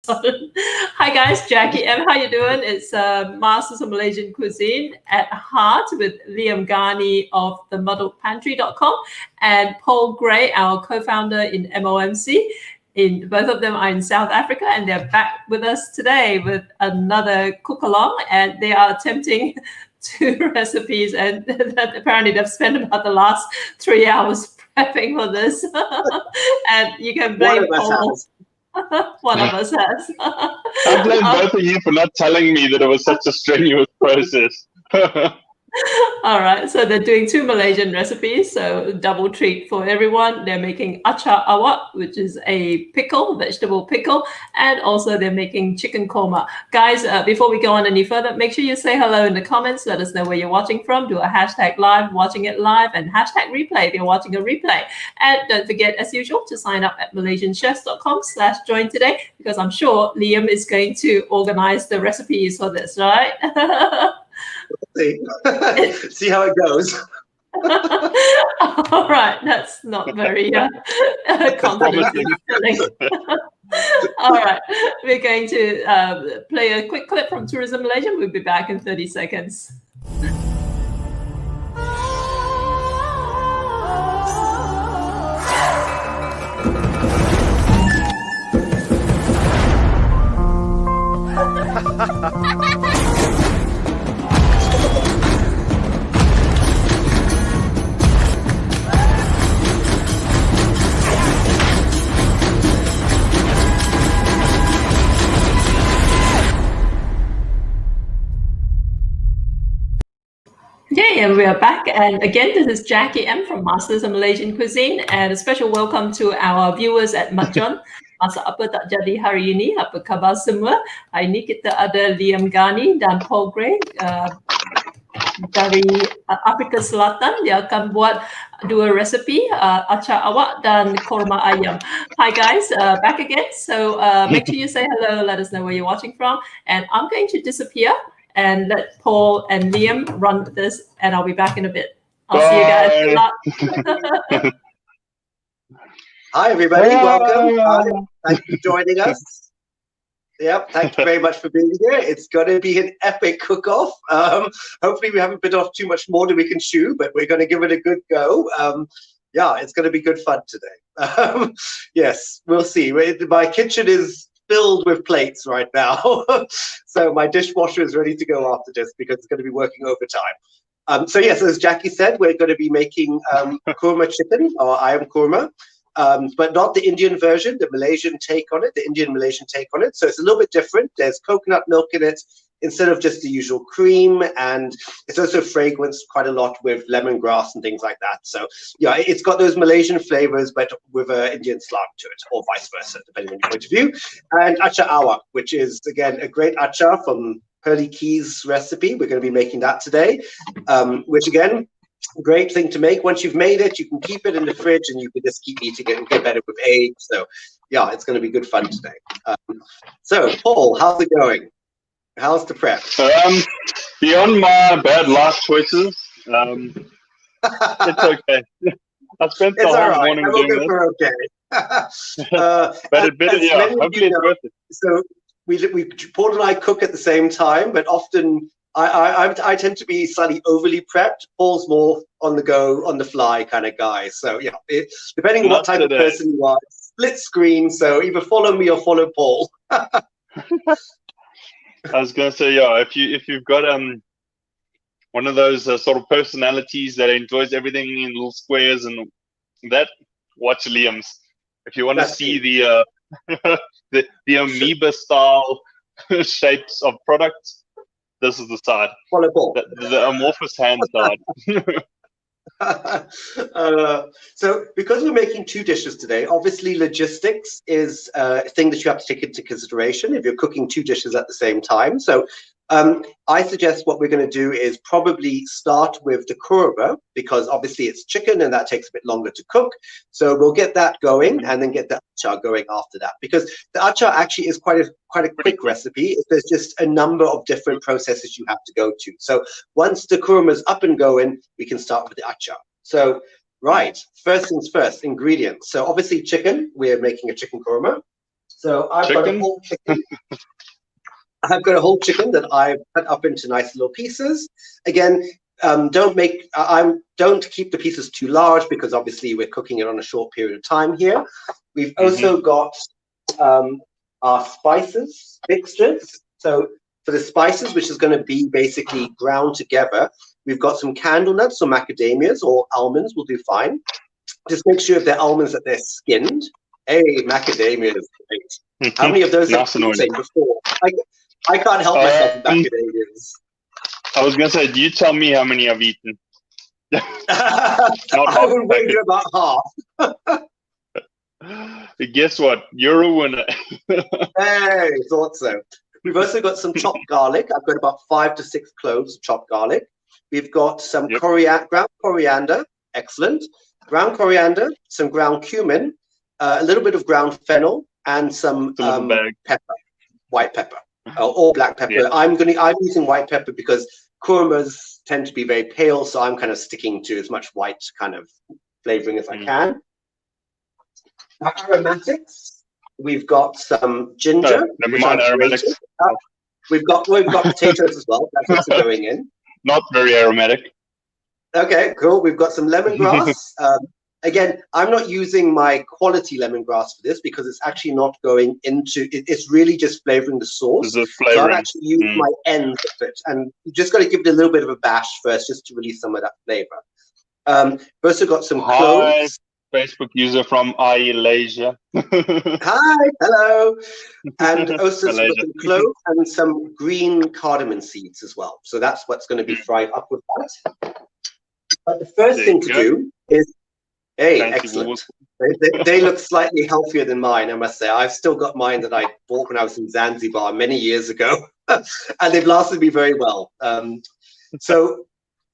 Hi guys, Jackie M. How you doing? It's Masters of Malaysian Cuisine at Heart with Liam Ghani of themuddledpantry.com and Paul Gray, our co-founder in MOMC. Both of them are in South Africa, and they're back with us today with another cook along, and they are attempting 2 recipes, and apparently they've spent about the last 3 hours prepping for this. And you can blame Paul. One of us has. I blame both of you for not telling me that it was such a strenuous process. All right, so they're doing 2 Malaysian recipes, so double treat for everyone. They're making Acar Awak, which is a pickle, vegetable pickle, and also they're making chicken korma. Guys, before we go on any further, make sure you say hello in the comments. Let us know where you're watching from. Do a hashtag live, watching it live, and hashtag replay if you're watching a replay. And don't forget, as usual, to sign up at malaysianchefs.com/join today, because I'm sure Liam is going to organize the recipes for this, right? See how it goes. All right, that's not very confident. All right, we're going to play a quick clip from Tourism Malaysia. We'll be back in 30 seconds. Okay, and we are back. And again, this is Jackie M from Masters of Malaysian Cuisine, and a special welcome to our viewers at MATJHN. Masak apa tak jadi hari ini? Apa khabar semua? Hari ini kita ada Liam Ghani dan Paul Gray dari Afrika Selatan. Dia akan buat 2 resipi, Acar Awak dan Korma ayam. Hi guys, back again. So make sure you say hello, let us know where you're watching from. And I'm going to disappear and let Paul and Liam run with this, and I'll be back in a bit. I'll see you guys. Good luck. Hi, everybody. Welcome. Thank you for joining us. Yep, thank you very much for being here. It's going to be an epic cook-off. Hopefully, we haven't bit off too much more than we can chew, but we're going to give it a good go. Yeah, it's going to be good fun today. Yes, we'll see. My kitchen is filled with plates right now. So my dishwasher is ready to go after this because it's going to be working overtime. So yes, as Jackie said, we're going to be making korma chicken or ayam korma, but not the Indian version, the Malaysian take on it, the Indian Malaysian take on it. So it's a little bit different. There's coconut milk in it instead of just the usual cream, and it's also fragranced quite a lot with lemongrass and things like that. So yeah, it's got those Malaysian flavors, but with an Indian slant to it, or vice versa, depending on your point of view. And Acar Awak, which is again a great achar from Pearly Keys recipe. We're going to be making that today, which again, great thing to make. Once you've made it, you can keep it in the fridge and you can just keep eating it and get better with eggs. So yeah, it's going to be good fun today. So Paul, how's it going? How's the prep? Beyond my bad life choices, it's okay. I spent the whole morning doing this. Okay. But yeah, hopefully it's worth it. So Paul and I cook at the same time, but often I tend to be slightly overly prepped. Paul's more on the go, on the fly kind of guy. So yeah, depending on what type of person you are, split screen. So either follow me or follow Paul. I was gonna say, yeah, if you've got one of those sort of personalities that enjoys everything in little squares and that, watch Liam's. If you want to see the amoeba style shapes of products, this is the side. Follow Paul. The amorphous hand side. So because we're making 2 dishes today, obviously logistics is a thing that you have to take into consideration if you're cooking 2 dishes at the same time. So I suggest what we're going to do is probably start with the korma, because obviously it's chicken and that takes a bit longer to cook. So we'll get that going and then get the achar going after that, because the achar actually is quite a quick recipe. There's just a number of different processes you have to go to. So once the korma is up and going, we can start with the achar. So right, first things first, ingredients. So obviously chicken, we're making a chicken korma. So I've got a whole chicken. I've got a whole chicken that I've cut up into nice little pieces. Again, don't keep the pieces too large because obviously we're cooking it on a short period of time here. We've also got our spices mixtures. So for the spices, which is going to be basically ground together, we've got some candle nuts or macadamias or almonds will do fine. Just make sure if they're almonds that they're skinned. Hey, macadamia is great. How many of those have you eaten before? I can't help myself with macadamias. I was going to say, you tell me how many I've eaten. I would wager about half. Guess what? You're a winner. Hey, thought so. We've also got some chopped garlic. I've got about 5 to 6 cloves of chopped garlic. We've got some ground coriander. Excellent. Ground coriander, some ground cumin, a little bit of ground fennel, and some pepper, white pepper. Or black pepper. Yeah. I'm using white pepper because kormas tend to be very pale, so I'm kind of sticking to as much white kind of flavoring as I can. Aromatics. We've got some ginger. Never mind aromatics. We've got potatoes as well. That's also going in. Not very aromatic. Okay, cool. We've got some lemongrass. Again, I'm not using my quality lemongrass for this because it's actually not going into it. It's really just flavoring the sauce. So I've actually used my ends of it, and you just got to give it a little bit of a bash first, just to release some of that flavor. We've also got some cloves. Facebook user from Malaysia. Hi, hello. And also some cloves and some green cardamom seeds as well. So that's what's going to be fried up with that. But the first thing to do is, hey, excellent. They look slightly healthier than mine, I must say. I've still got mine that I bought when I was in Zanzibar many years ago, and they've lasted me very well. So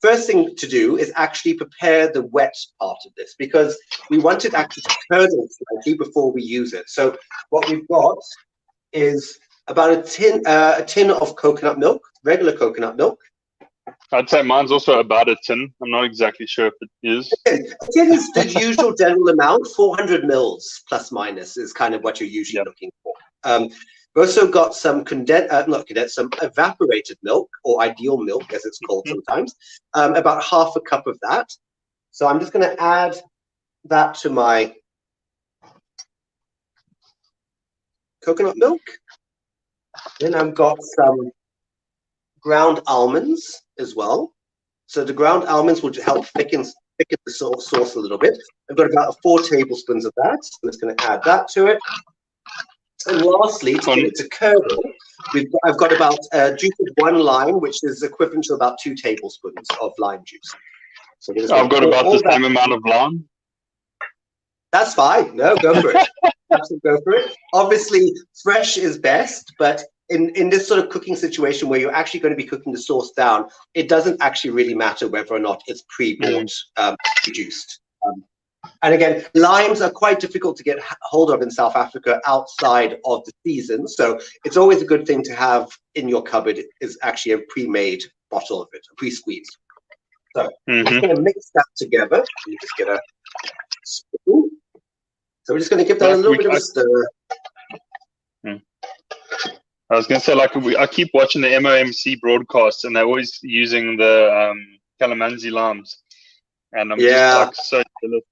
first thing to do is actually prepare the wet part of this because we want it actually to curdle slightly before we use it. So what we've got is about a tin of coconut milk, regular coconut milk. I'd say mine's also about a tin. I'm not exactly sure if it is. A tin is the usual general amount. 400 mils plus minus is kind of what you're usually looking for. We've also got some some evaporated milk, or ideal milk as it's called sometimes, about half a cup of that. So I'm just going to add that to my coconut milk. Then I've got some ground almonds as well. So the ground almonds will help thicken the sauce a little bit. I've got about 4 tablespoons of that. I'm just going to add that to it. And lastly, to get it to curdle, I've got about juice of 1 lime, which is equivalent to about 2 tablespoons of lime juice. So I've got about the same amount of lime. That's fine. No, go for it. Absolutely go for it. Obviously, fresh is best, but in this sort of cooking situation where you're actually going to be cooking the sauce down, it doesn't actually really matter whether or not it's pre-bought, juiced. And again, limes are quite difficult to get hold of in South Africa outside of the season. So it's always a good thing to have in your cupboard is actually a pre-made bottle of it, a pre-squeezed. So I'm just going to mix that together. You just get a spoon. So we're just going to give that a little bit of a stir. I was going to say, I keep watching the MOMC broadcasts, and they're always using the calamansi limes. And I'm just so jealous.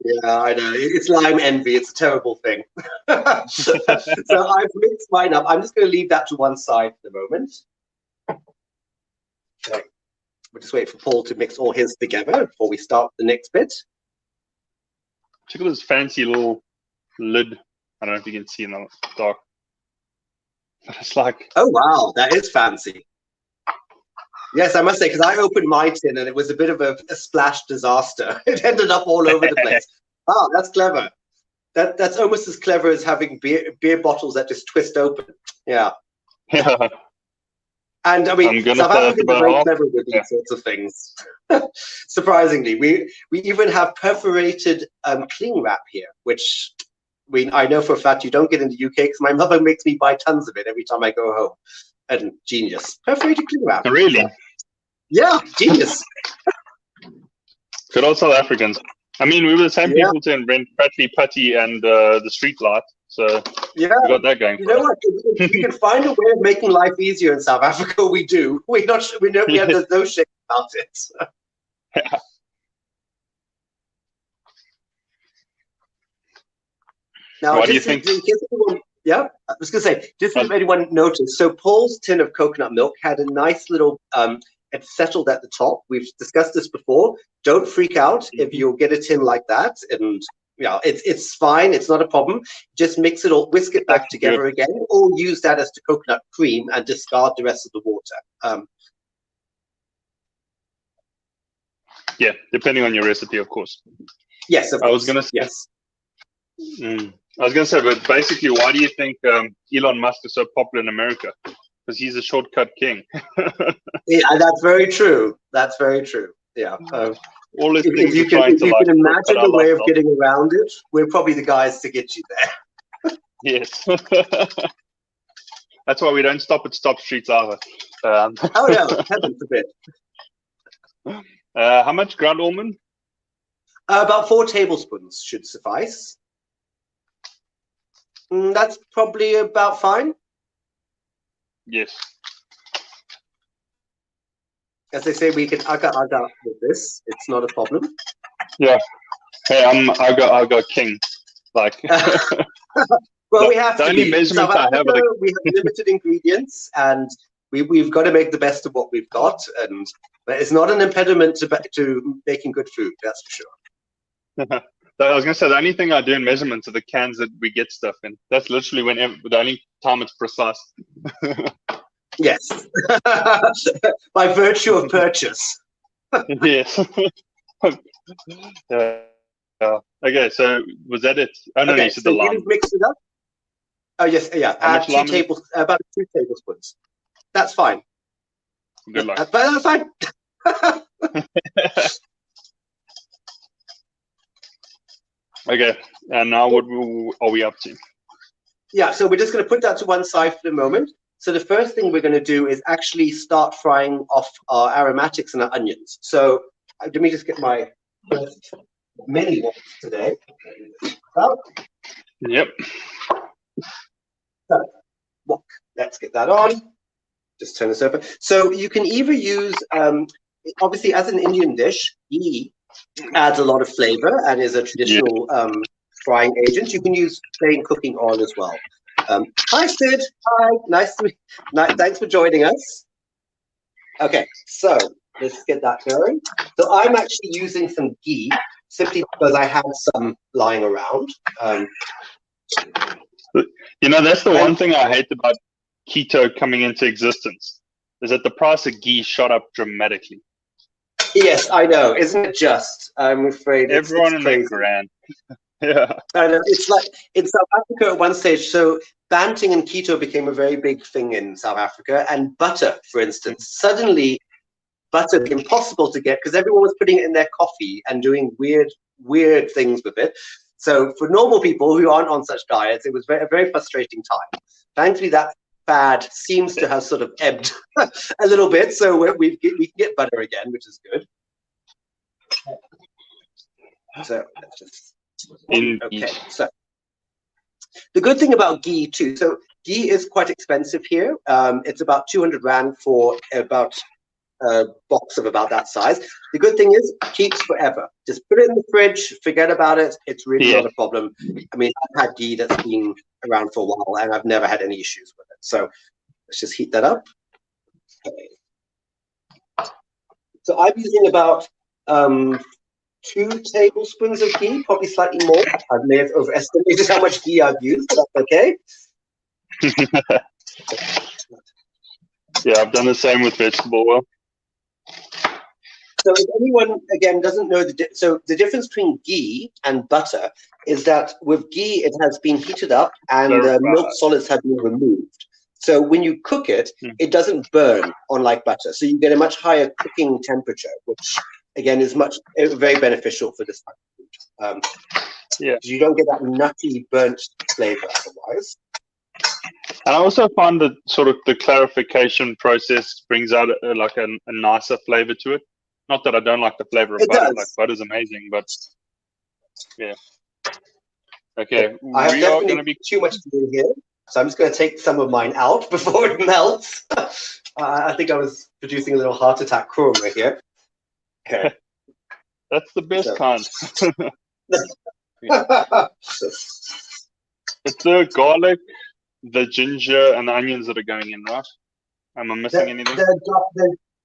Yeah, I know. It's lime envy. It's a terrible thing. So I've mixed mine up. I'm just going to leave that to one side for the moment. Okay. We'll just wait for Paul to mix all his together before we start the next bit. Check out this fancy little lid. I don't know if you can see in the dark. But it's like... Oh, wow. That is fancy. Yes, I must say, because I opened my tin and it was a bit of a splash disaster. It ended up all over the place. Oh, that's clever. That's almost as clever as having beer bottles that just twist open. Yeah. And I mean, South Africans are very clever with these sorts of things. Surprisingly, we even have perforated cling wrap here, which I know for a fact you don't get in the UK because my mother makes me buy tons of it every time I go home. And genius. Perforated cling wrap. Really? Yeah, genius. Good old South Africans. I mean, we were the same people to invent Prattley Putty and the street light. So Yeah, we got that going. you know what? If we can find a way of making life easier in South Africa, we do. We have there's no shame about it. Yeah. Now, What do you think? in case anyone, yeah, I was going to say, just if anyone noticed, so Paul's tin of coconut milk had a nice little, it settled at the top. We've discussed this before. Don't freak out if you get a tin like that. And yeah, it's fine. It's not a problem. Just mix it all, whisk it back together again, or use that as the coconut cream and discard the rest of the water. Yeah, depending on your recipe, of course. Yes, of course. I was going to say, yes. I was going to say, but basically, why do you think Elon Musk is so popular in America? Because he's a shortcut king. Yeah, that's very true. That's very true. Yeah. All his things if you can imagine the way of getting around it, we're probably the guys to get you there. Yes. That's why we don't stop at stop streets either. Oh no, heaven forbid. How much ground almond? About 4 tablespoons should suffice. That's probably about fine. Yes. As they say, we can agar with this. It's not a problem. Yeah. Hey, I'm agar king. Like. Well, we have the to only be. measurement South I have Africa, we have limited ingredients, and we've got to make the best of what we've got. But it's not an impediment to making good food. That's for sure. I was going to say, the only thing I do in measurements are the cans that we get stuff in. That's literally the only time it's precise. Yes. By virtue of purchase. Yes. Okay, so was that it? Oh, no, okay, you said so the lime. you've mixed it up? Oh, yes, yeah. Add about 2 tablespoons. That's fine. Good luck. That's fine. Okay, and now what are we up to? Yeah, so we're just going to put that to one side for the moment. So the first thing we're going to do is actually start frying off our aromatics and our onions. So let me just get my first mini ones today. Yep. So, let's get that on. Just turn this over. So you can either use, obviously as an Indian dish, ghee adds a lot of flavor and is a traditional frying agent. You can use plain cooking oil as well. Hi Sid, hi, thanks for joining us. Okay, so let's get that going. So I'm actually using some ghee simply because I had some lying around. You know, that's the one thing I hate about keto coming into existence, is that the price of ghee shot up dramatically. Yes, I know. Isn't it just? I'm afraid everyone it's in crazy. their grand. Yeah. I know. It's like in South Africa at one stage. So banting and keto became a very big thing in South Africa, and butter, for instance, suddenly butter became impossible to get because everyone was putting it in their coffee and doing weird things with it. So for normal people who aren't on such diets, it was a very frustrating time. Thankfully, that fad seems to have sort of ebbed a little bit, so we can get butter again, which is good. So let's just okay. So the good thing about ghee too, so ghee is quite expensive here. It's about 200 Rand for about a box of about that size. The good thing is it keeps forever. Just put it in the fridge, forget about it. It's really not a problem. I mean, I've had ghee that's been around for a while and I've never had any issues with it. So let's just heat that up. Okay. So I'm using about 2 tablespoons of ghee, probably slightly more. I may have overestimated how much ghee I've used, but that's okay. Yeah, I've done the same with vegetable oil. So if anyone, again, doesn't know the difference between ghee and butter is that with ghee, it has been heated up and the milk solids have been removed. So when you cook it, it doesn't burn, unlike butter. So you get a much higher cooking temperature, which again is very beneficial for this type of food. Yeah, you don't get that nutty burnt flavor otherwise. And I also find that sort of the clarification process brings out like a nicer flavor to it. Not that I don't like the flavor of butter. Like, butter's amazing, but yeah. Okay, I have we are definitely going to be too much to do here, so I'm just going to take some of mine out before it melts. I think I was producing a little heart attack korma here. Okay. That's the best So. kind. It's the garlic, the ginger, and the onions that are going in, right? Am I missing anything?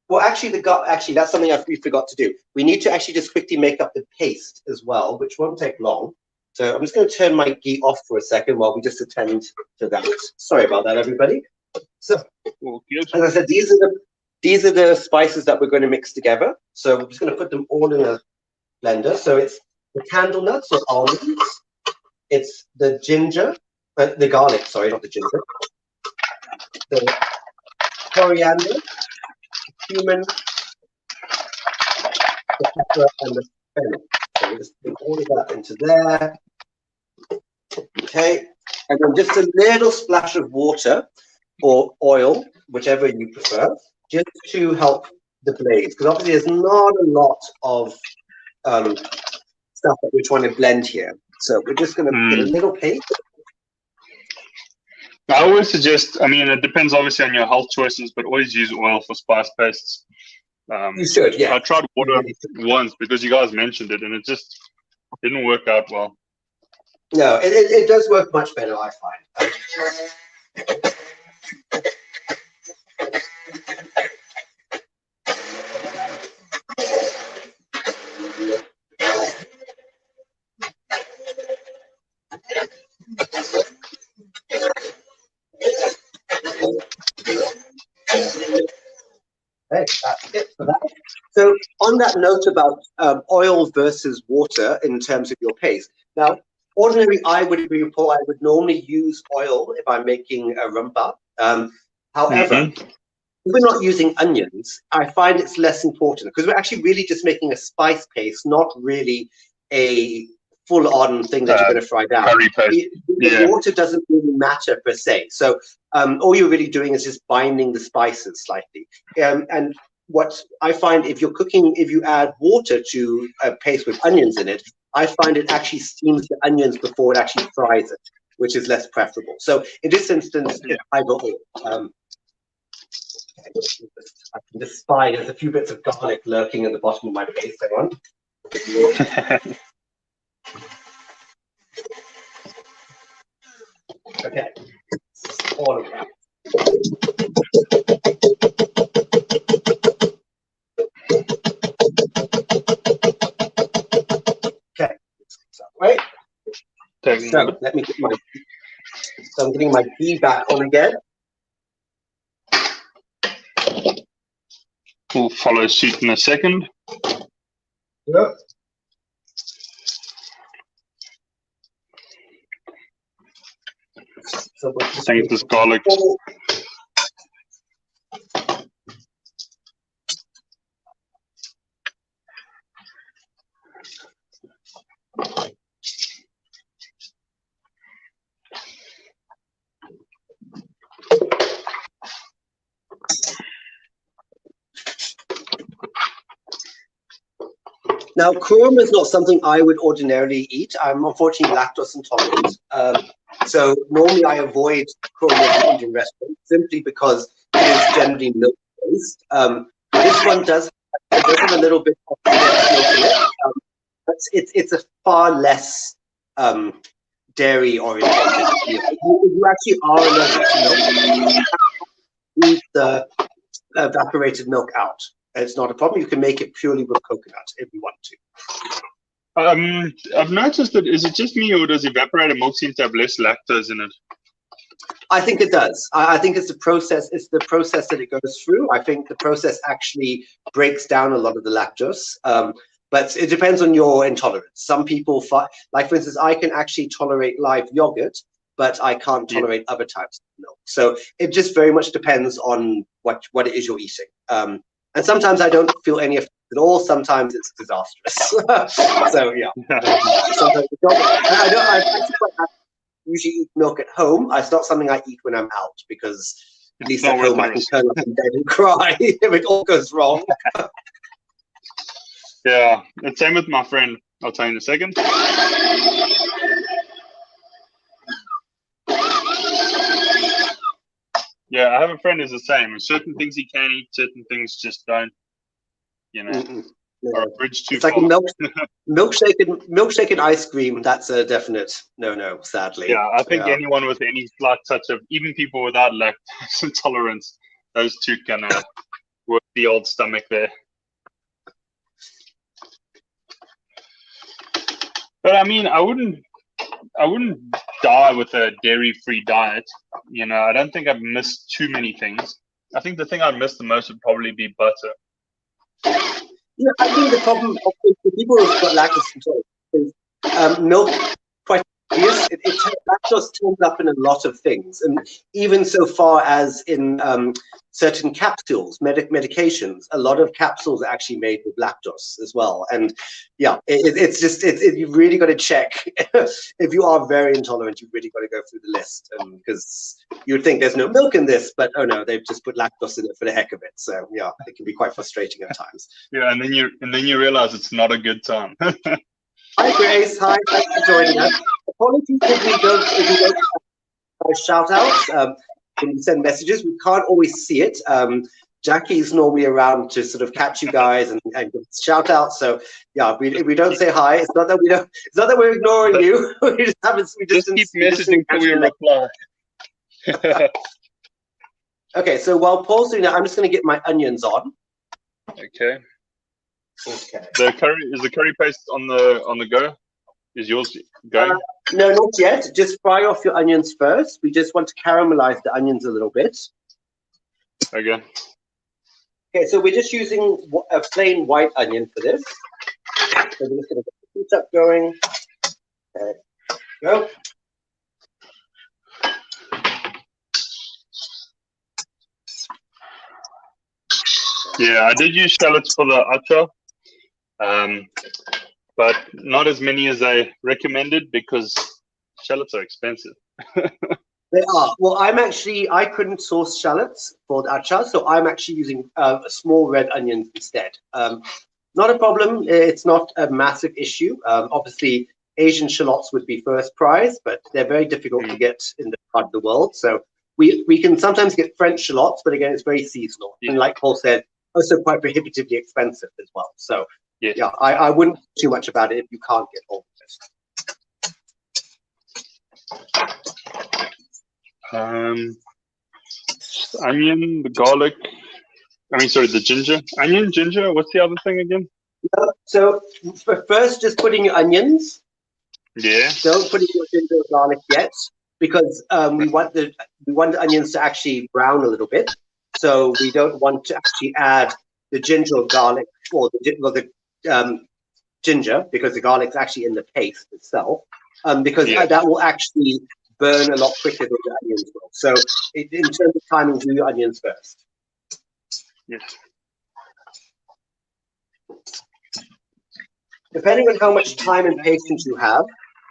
Well, actually, that's something we forgot to do. We need to actually just quickly make up the paste as well, which won't take long. So I'm just going to turn my ghee off for a second while we just attend to that. Sorry about that, everybody. So, as I said, these are the spices that we're going to mix together. So we're just going to put them all in a blender. So it's the candle nuts or almonds. It's the ginger, the garlic. Sorry, not the ginger. The coriander, the cumin, the pepper, and the fennel. So we just put all of that into there. Okay, and then just a little splash of water or oil, whichever you prefer, just to help the blaze. Because obviously there's not a lot of stuff that we're trying to blend here. So we're just going to put a little paste. I always suggest, I mean, it depends obviously on your health choices, but always use oil for spice pastes. You should, yeah. I tried water once because you guys mentioned it, and it just didn't work out well. No, it does work much better, I find. Okay, that's it for that. So on that note about oil versus water in terms of your paste. Now, ordinarily, I would normally use oil if I'm making a rumpa. However, if we're not using onions, I find it's less important because we're actually really just making a spice paste, not really a full-on thing that you're going to fry down. The water doesn't really matter per se. So all you're really doing is just binding the spices slightly. And what I find, if you're cooking, if you add water to a paste with onions in it, I find it actually steams the onions before it actually fries it, which is less preferable. So in this instance, I go oil. I can just spy there's a few bits of garlic lurking at the bottom of my paste. Hang on. Okay, all of that. Okay, right. So let me get my. So I'm getting my ghee back on again. We'll follow suit in a second. Yep. So we'll just take this garlic. Now, korma is not something I would ordinarily eat. I'm unfortunately lactose intolerant. So normally I avoid korma in Indian restaurants simply because it is generally milk-based. This one does have a little bit of milk in it, but it's a far less dairy-oriented meal. If you actually are allergic to milk, leave the evaporated milk out. It's not a problem. You can make it purely with coconut if you want to. I've noticed that, is it just me or does evaporated milk seem to have less lactose in it? I think it does. I think it's the process. It's the process that it goes through. I think the process actually breaks down a lot of the lactose. But it depends on your intolerance. Some people, like for instance, I can actually tolerate live yogurt, but I can't tolerate other types of milk. So it just very much depends on what it is you're eating. And sometimes I don't feel any effect at all. Sometimes it's disastrous. So yeah. Sometimes I usually eat milk at home. It's not something I eat when I'm out because at least at home I can turn up in bed and cry if it all goes wrong. Yeah, the same with my friend. I'll tell you in a second. Yeah, I have a friend who's the same. Certain things he can eat, certain things just don't. You know, or a bridge too it's like far. a milkshake and ice cream. That's a definite no, sadly. Yeah, I think anyone with any slight touch of, even people without lactose intolerance, those two can work the old stomach there. But I mean, I wouldn't die with a dairy-free diet. You know, I don't think I've missed too many things. I think the thing I'd miss the most would probably be butter. Yeah, I think the problem of the people who've got lactose intolerance is milk. Quite obvious. Lactose turns up in a lot of things, and even so far as in certain capsules, medications. A lot of capsules are actually made with lactose as well. And yeah, it's just you've really got to check if you are very intolerant. You've really got to go through the list, because you would think there's no milk in this, but oh no, they've just put lactose in it for the heck of it. So yeah, it can be quite frustrating at times. Yeah, and then you realize it's not a good time. Hi Grace, hi, thanks for joining us. Apologies if we don't have shout outs. When you send messages, we can't always see it. Jackie's normally around to sort of catch you guys and give shout outs. So yeah, if we don't say hi, it's not that we're ignoring you. We just keep messaging till we reply. Okay, so while Paul's doing that, I'm just going to get my onions on. Okay. Okay. Is the curry paste on the go? Is yours going? No, not yet. Just fry off your onions first. We just want to caramelize the onions a little bit. Okay. Okay, so we're just using a plain white onion for this. So we're just going to get the heat up going. Okay, go. Yeah, I did use shallots for the acar, but not as many as I recommended because shallots are expensive. They are. Well, I couldn't source shallots for the acar, so I'm actually using small red onions instead. Not a problem. It's not a massive issue. Obviously, Asian shallots would be first prize, but they're very difficult to get in this part of the world. So we can sometimes get French shallots, but again, it's very seasonal. Yeah. And like Paul said, also quite prohibitively expensive as well. So yeah, I wouldn't think too much about it if you can't get hold of it. Onion, the garlic. The ginger. Onion, ginger. What's the other thing again? So first, just putting your onions. Yeah. Don't put in your ginger or garlic yet, because we want the onions to actually brown a little bit. So we don't want to actually add the ginger or garlic or the ginger, because the garlic's actually in the paste itself. Because that will actually burn a lot quicker than the onions will. So in terms of timing, do your onions first. Yes. Depending on how much time and patience you have,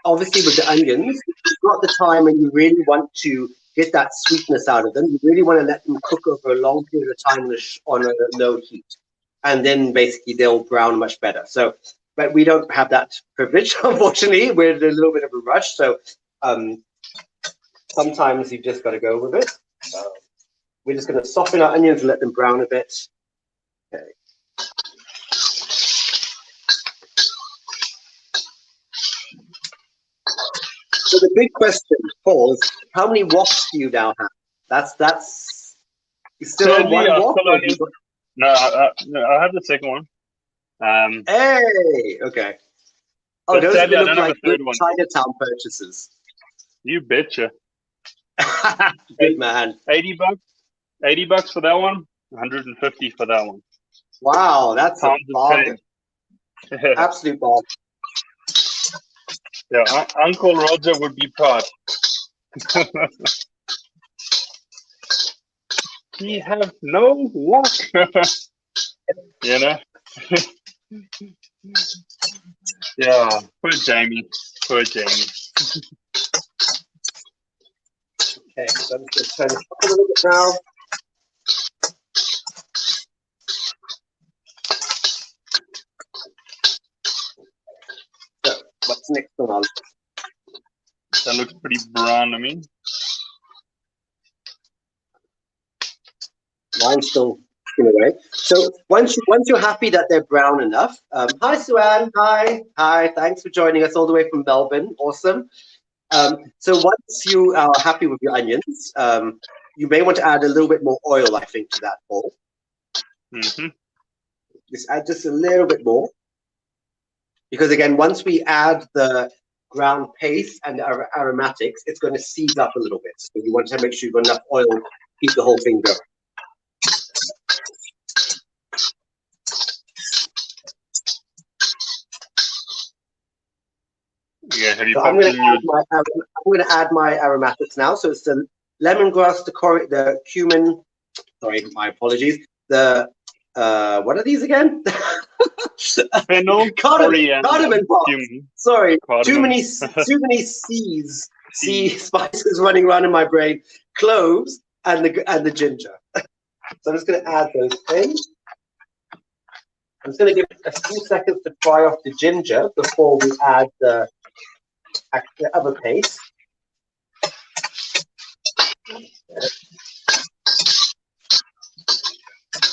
obviously with the onions, it's not the time when you really want to get that sweetness out of them. You really want to let them cook over a long period of time on a low heat. And then basically they'll brown much better. So, but we don't have that privilege, unfortunately. We're in a little bit of a rush. So sometimes you've just got to go with it. We're just going to soften our onions and let them brown a bit. Okay. So the big question, Paul, is how many woks do you now have? That's you still have one wok? No, I have the second one. Hey, okay. Oh, those look like good Chinatown purchases. You betcha. Good man. $80 for that one. 150 for that one. Wow, that's a bargain. Absolute bargain. Yeah, Uncle Roger would be proud. We have no wok. You know? Yeah, poor Jamie. Poor Jamie. Okay, so I'm just going to turn this up a little bit now. So, what's next on our list? That looks pretty brown to me. Mine's still away. So once you're happy that they're brown enough, hi Suan, hi, thanks for joining us all the way from Melbourne. Awesome. So once you are happy with your onions, you may want to add a little bit more oil, I think, to that bowl. Just add just a little bit more, because again, once we add the ground paste and the aromatics, it's going to seize up a little bit. So you want to make sure you've got enough oil to keep the whole thing going. Yeah, have you So I'm going to add my aromatics now. So it's the lemongrass, the cumin. Sorry, my apologies. The what are these again? Fennel, cardamom pops. Sorry, too many C spices running around in my brain. Cloves and the ginger. So I'm just going to add those things. I'm just going to give it a few seconds to fry off the ginger before we add the other paste.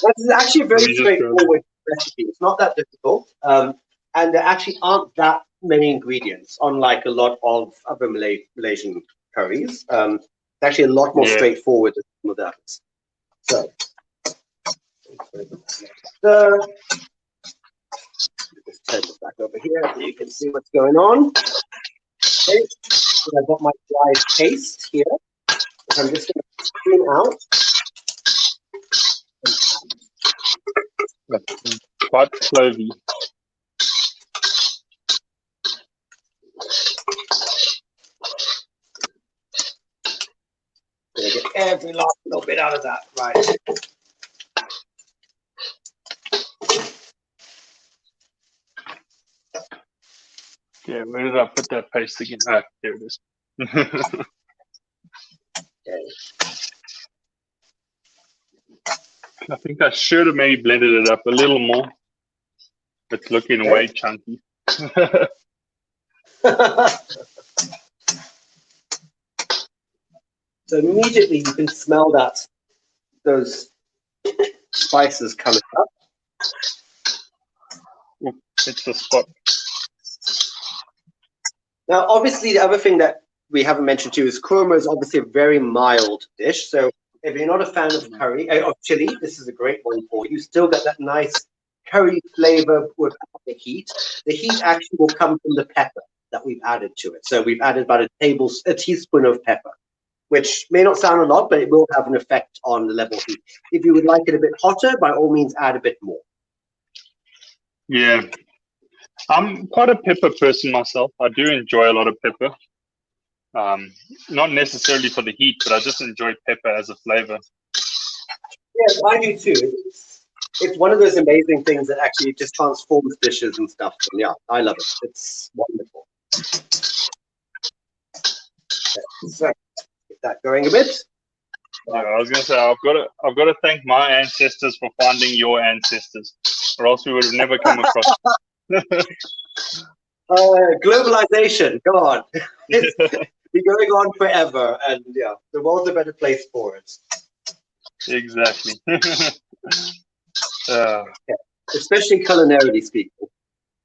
This is actually a very straightforward recipe. It's not that difficult, and there actually aren't that many ingredients, unlike a lot of other Malaysian curries. It's actually a lot more straightforward than some of the others. So, just turn this back over here so you can see what's going on. Okay, so I've got my dry paste here. So I'm just going to spoon out. Quite clovey. Gonna get every last little bit out of that, right? Yeah, where did I put that paste again? Ah, there it is. Okay. I think I should have maybe blended it up a little more. It's looking way chunky. So immediately you can smell those spices coming up. It's the spot. Now, obviously, the other thing that we haven't mentioned too is korma is obviously a very mild dish. So if you're not a fan of curry, of chili, this is a great one for you. Still got that nice curry flavor without the heat. The heat actually will come from the pepper that we've added to it. So we've added about a teaspoon of pepper, which may not sound a lot, but it will have an effect on the level of heat. If you would like it a bit hotter, by all means, add a bit more. Yeah. I'm quite a pepper person myself. I do enjoy a lot of pepper. Not necessarily for the heat, but I just enjoy pepper as a flavor. Yes, I do too. It's one of those amazing things that actually just transforms dishes and stuff. And yeah, I love it. It's wonderful. Okay, so get that going a bit. Yeah, I was going to say I've got to thank my ancestors for finding your ancestors, or else we would have never come across. Globalization, come on. It's been going on forever, and yeah, the world's a better place for it. Exactly. Okay. Especially culinarily speaking.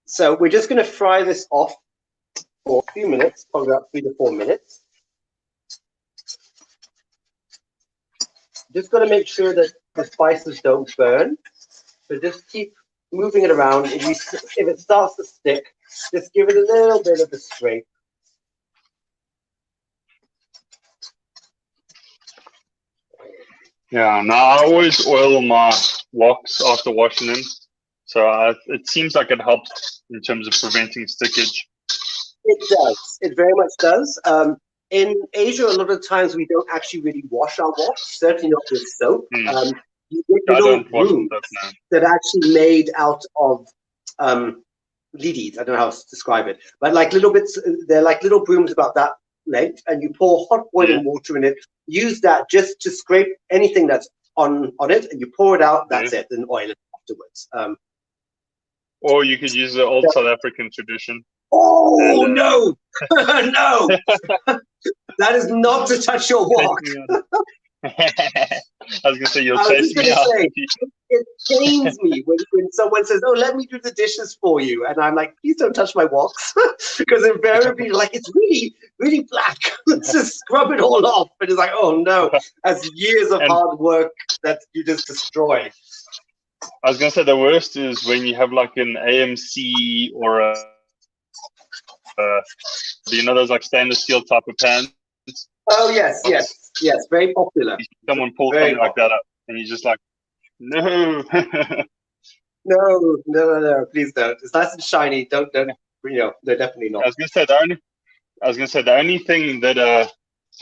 So we're just going to fry this off for a few minutes, probably about 3 to 4 minutes. Just got to make sure that the spices don't burn. So just keep moving it around. If it starts to stick, just give it a little bit of a scrape. Yeah, now I always oil my woks after washing them. So it seems like it helps in terms of preventing stickage. It does. It very much does. In Asia, a lot of times we don't actually really wash our woks, certainly not with soap. You get little brooms that are actually made out of lidis. I don't know how to describe it, but like little bits. They're like little brooms about that length, and you pour hot boiling water in it. Use that just to scrape anything that's on it, and you pour it out. That's it, and oil it afterwards. Or you could use the old South African tradition. Oh no, no! That is not to touch your wok. I was gonna say you'll I was chase just me gonna out. say, it pains me when someone says, "Oh, let me do the dishes for you," and I'm like, "Please don't touch my woks," because invariably, like, it's really, really black. Let's just scrub it all off, and it's like, "Oh no!" That's years of hard work that you just destroy. I was gonna say the worst is when you have like an AMC or a those like stainless steel type of pans. Oh yes, very popular. Someone pulls something like that up, and you're just like, no. No, please don't. It's nice and shiny. Don't. They're definitely not. I was gonna say the only thing that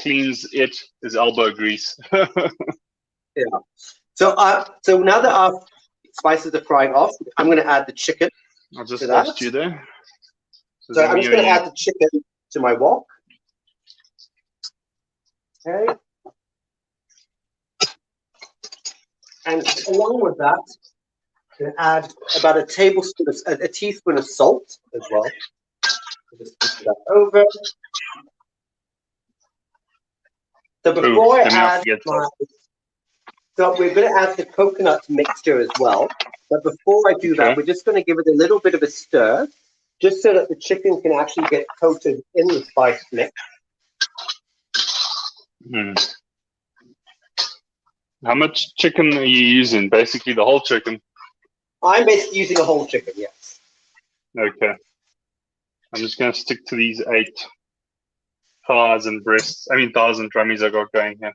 cleans it is elbow grease. Yeah. So now that our spices are frying off, I'm going to add the chicken. I'll just lost you there. So I'm just going to add the chicken to my wok. Okay. And along with that, I'm going to add about a teaspoon of salt as well. Just put that over. So before I add so we're going to add the coconut mixture as well. But before I do that, we're just going to give it a little bit of a stir, just so that the chicken can actually get coated in the spice mix. How much chicken are you using? Basically the whole chicken? I'm basically using a whole chicken, yes. Okay. I'm just going to stick to these 8 thighs and drummies I got going here.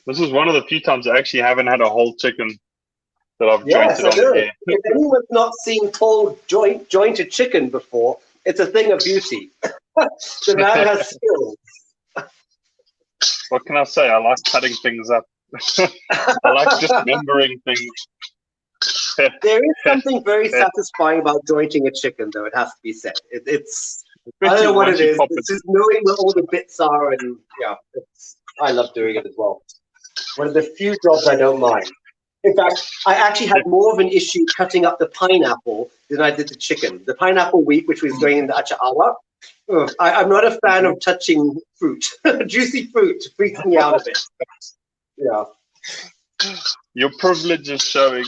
This is one of the few times I actually haven't had a whole chicken that I've jointed on the air. If anyone's not seen whole jointed chicken before, it's a thing of beauty. The man has skills. What can I say? I like cutting things up. I like dismembering things. There is something very satisfying about jointing a chicken, though, it has to be said. It's I don't know what it is. It's just knowing where all the bits are, and I love doing it as well. One of the few jobs I don't mind. In fact, I actually had more of an issue cutting up the pineapple than I did the chicken. The pineapple wheat, which was going in the Acar Awak. I'm not a fan of touching fruit. Juicy fruit freaks me out a bit. Yeah. Your privilege is showing.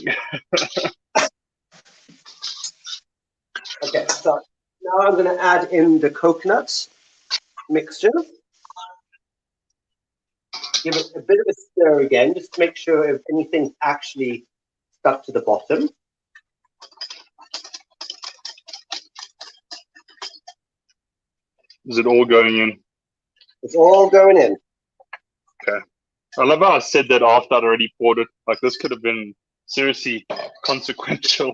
Okay, so now I'm going to add in the coconut mixture. Give it a bit of a stir again, just to make sure if anything's actually stuck to the bottom. Is it all going in? It's all going in. Okay. I love how I said that after I'd already poured it. Like, this could have been seriously consequential.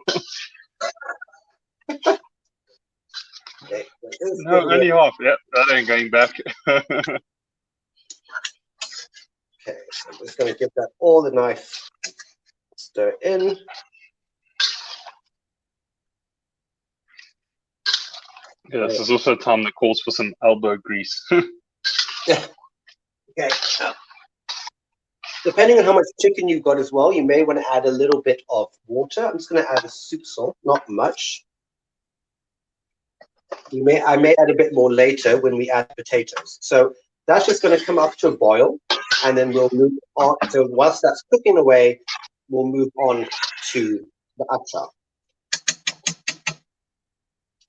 Okay, no, only half. Yeah, that ain't going back. Okay, so I'm just going to give that all the nice stir in. Yeah, this is also a time that calls for some elbow grease. Yeah. Okay. Depending on how much chicken you've got as well, you may want to add a little bit of water. I'm just going to add a soup salt, not much. I may add a bit more later when we add potatoes. So that's just going to come up to a boil, and then we'll move on. So whilst that's cooking away, we'll move on to the acar.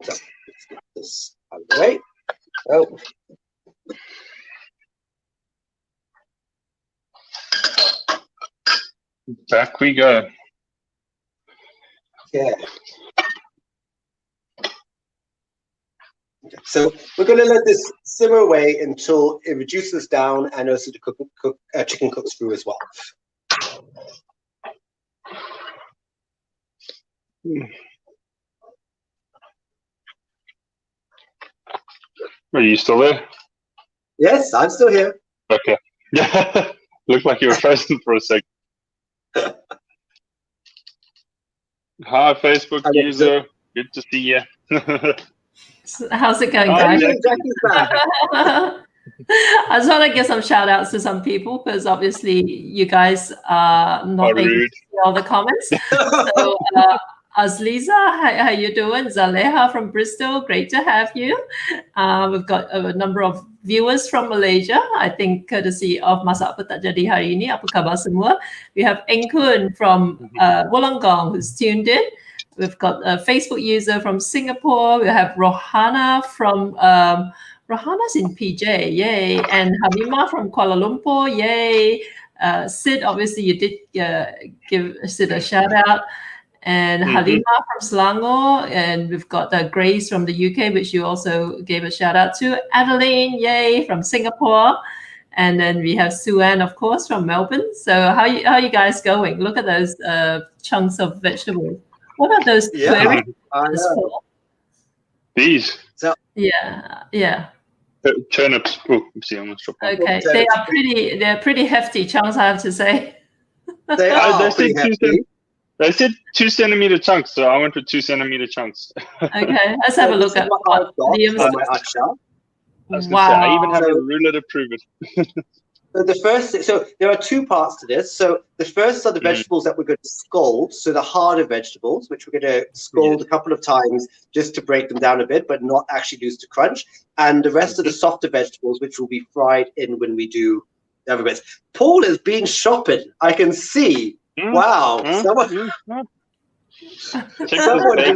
So let's get this out of the way. Oh. Back we go. Okay. So we're going to let this simmer away until it reduces down, and also the chicken cooks through as well. Are you still there? Yes, I'm still here. Okay. Yeah. Looked like you were frozen for a sec. Hi, Facebook user. Good to see you. How's it going, guys? Jackie's back. I just want to give some shout outs to some people, because obviously you guys are not able to see all the comments. So Azliza, how you doing? Zaleha from Bristol, great to have you. We've got a number of viewers from Malaysia, I think courtesy of Masak Apa Tak Jadi hari ini. Apa khabar semua? We have Engkun from Wollongong who's tuned in. We've got a Facebook user from Singapore. We have Rohana from Rohana's in PJ, yay, and Habima from Kuala Lumpur, yay. Sid, obviously you did give Sid a shout out. And Halima from Selangor, and we've got Grace from the UK, which you also gave a shout out to. Adeline, yay, from Singapore. And then we have Sue-Ann, of course, from Melbourne. So how are you guys going? Look at those chunks of vegetables. What are those? Yeah, these. So yeah. Turnips. Oh, see, I'm okay, they're pretty hefty chunks, I have to say. They are pretty hefty. They said 2 centimeter chunks, so I went with 2 centimeter chunks. Okay, let's have a look at what Liam's my acar. Wow. I even have a ruler to prove it. So there are 2 parts to this. So the first are the vegetables that we're going to scald. So the harder vegetables, which we're going to scald a couple of times just to break them down a bit, but not actually lose to crunch. And the rest of the softer vegetables, which will be fried in when we do the other bits. Paul is being shopping. I can see. Wow. Someone has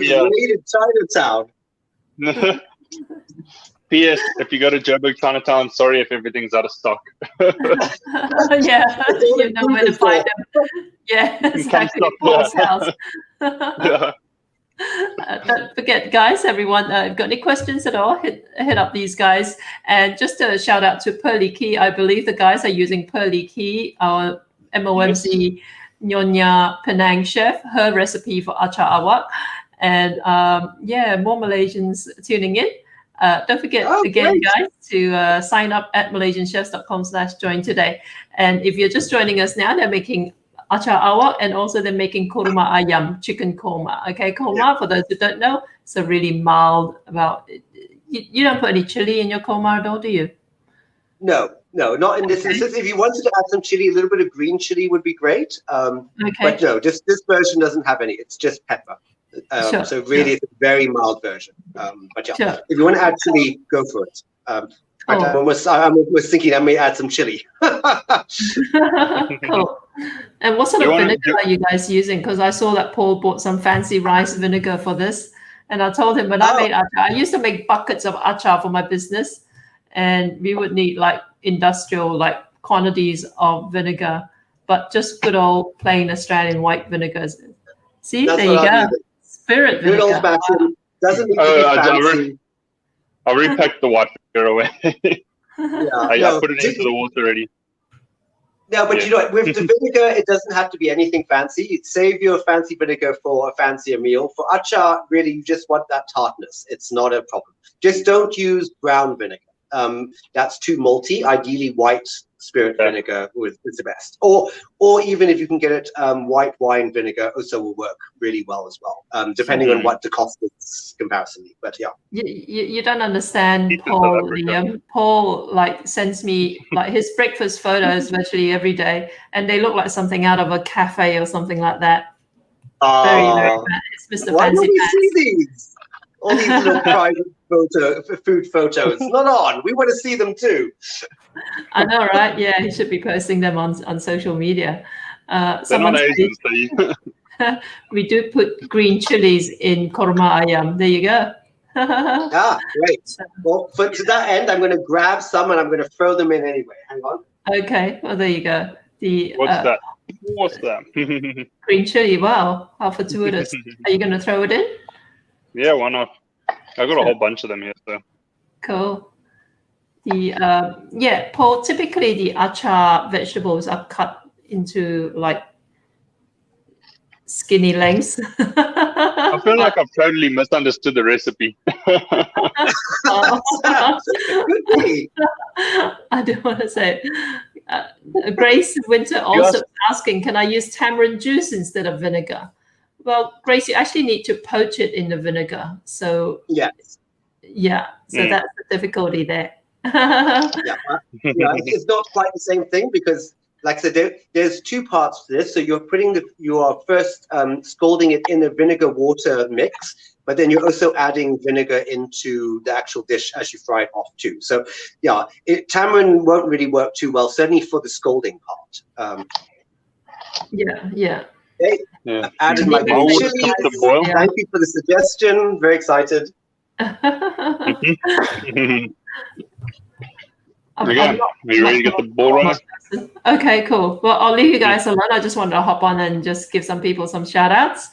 raided Chinatown. P.S. If you go to Joburg Chinatown, sorry if everything's out of stock. Yeah, you know where to find them. Yeah, exactly. Paul's house. Yeah. Don't forget, guys, everyone, if you've got any questions at all, hit up these guys. And just a shout out to Pearly Key. I believe the guys are using Pearly Key, our MOMC Nyonya Penang chef, her recipe for Acar Awak. And more Malaysians tuning in. Don't forget again, guys, to sign up at malaysianchefs.com/join today. And if you're just joining us now, they're making Acar Awak, and also they're making Korma Ayam, chicken korma. Okay, korma, for those who don't know, it's a really mild, you don't put any chili in your korma at all, do you? No, not in this instance. If you wanted to add some chili, a little bit of green chili would be great. But no, this version doesn't have any. It's just pepper. So really, it's a very mild version. But yeah, if you want to add chili, go for it. But I was thinking I may add some chili. Cool. And what sort of vinegar are you guys using? Because I saw that Paul bought some fancy rice vinegar for this. And I told him when I made acar, I used to make buckets of acar for my business. And we would need like industrial quantities of vinegar, but just good old plain Australian white vinegars. See, there you go. Spirit vinegar. Good old fashioned. Doesn't need to be fancy. I repacked the white vinegar away. I put it into the water already. No, but you know what? With the vinegar, it doesn't have to be anything fancy. You'd save your fancy vinegar for a fancier meal. For acar, really, you just want that tartness. It's not a problem. Just don't use brown vinegar. That's too malty. Ideally, white spirit vinegar is the best. Or even if you can get it, white wine vinegar also will work really well as well, depending on what the cost is comparatively. But yeah. You don't understand, Paul, Liam. Paul sends me his breakfast photos virtually every day, and they look like something out of a cafe or something like that. Very, very bad. It's Mr. Why Fancy don't we Pants. see these? All these little private food photos. Not on. We want to see them too. I know, right? Yeah, he should be posting them on social media. They're not Asian, we do put green chilies in korma ayam. There you go. Great. Well, to that end, I'm going to grab some and I'm going to throw them in anyway. Hang on. Okay. Well, there you go. What's that? Green chili. Wow. How fortuitous. Are you going to throw it in? Yeah, why not? I got a whole bunch of them here. So. Cool. Paul, typically the acar vegetables are cut into skinny lengths. I feel like I've totally misunderstood the recipe. I don't want to say it. Grace Winter also asking, can I use tamarind juice instead of vinegar? Well, Grace, you actually need to poach it in the vinegar. So that's the difficulty there. It's not quite the same thing because, like I said, there's 2 parts to this. So you are first scalding it in a vinegar water mix, but then you're also adding vinegar into the actual dish as you fry it off too. So yeah, tamarind won't really work too well, certainly for the scalding part. Yeah. Okay. Yeah. I've added my My green water comes to boil. Yeah. Thank you for the suggestion. Very excited. Again, are you ready to get the ball rolling? Okay, cool. Well, I'll leave you guys alone. I just wanted to hop on and just give some people some shout outs.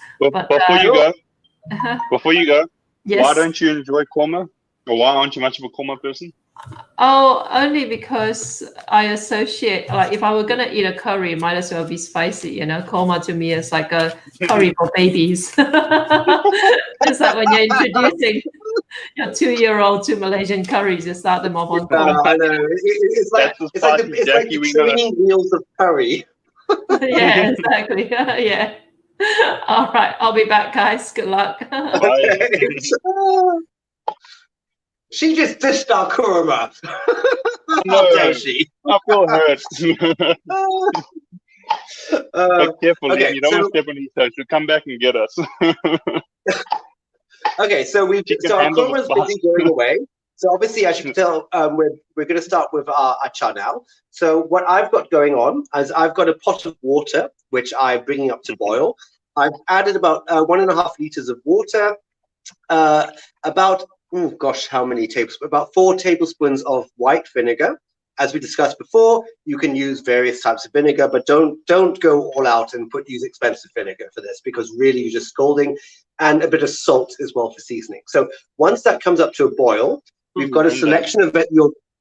Before you go, yes. why don't you enjoy korma? Or why aren't you much of a korma person? Oh, only because I associate, like, if I were gonna eat a curry, it might as well be spicy, you know. Korma to me is like a curry for babies. It's like when you're introducing your 2-year-old to Malaysian curries, you start them off on korma. I know. It's like the training wheels of curry. Yeah, exactly. Yeah. All right, I'll be back, guys. Good luck. Okay. She just dished our korma. How dare she? I feel hurt. But careful, okay, you don't want to step on his toes. She'll come back and get us. Okay, so our korma is busy going away. So obviously, as you can tell, we're going to start with our acar now. So what I've got going on is I've got a pot of water, which I'm bringing up to boil. I've added about 1.5 liters of water, about, oh gosh, how many tablespoons? About 4 tablespoons of white vinegar. As we discussed before, you can use various types of vinegar, but don't go all out and use expensive vinegar for this, because really you're just scalding, and a bit of salt as well for seasoning. So once that comes up to a boil, we've got a selection of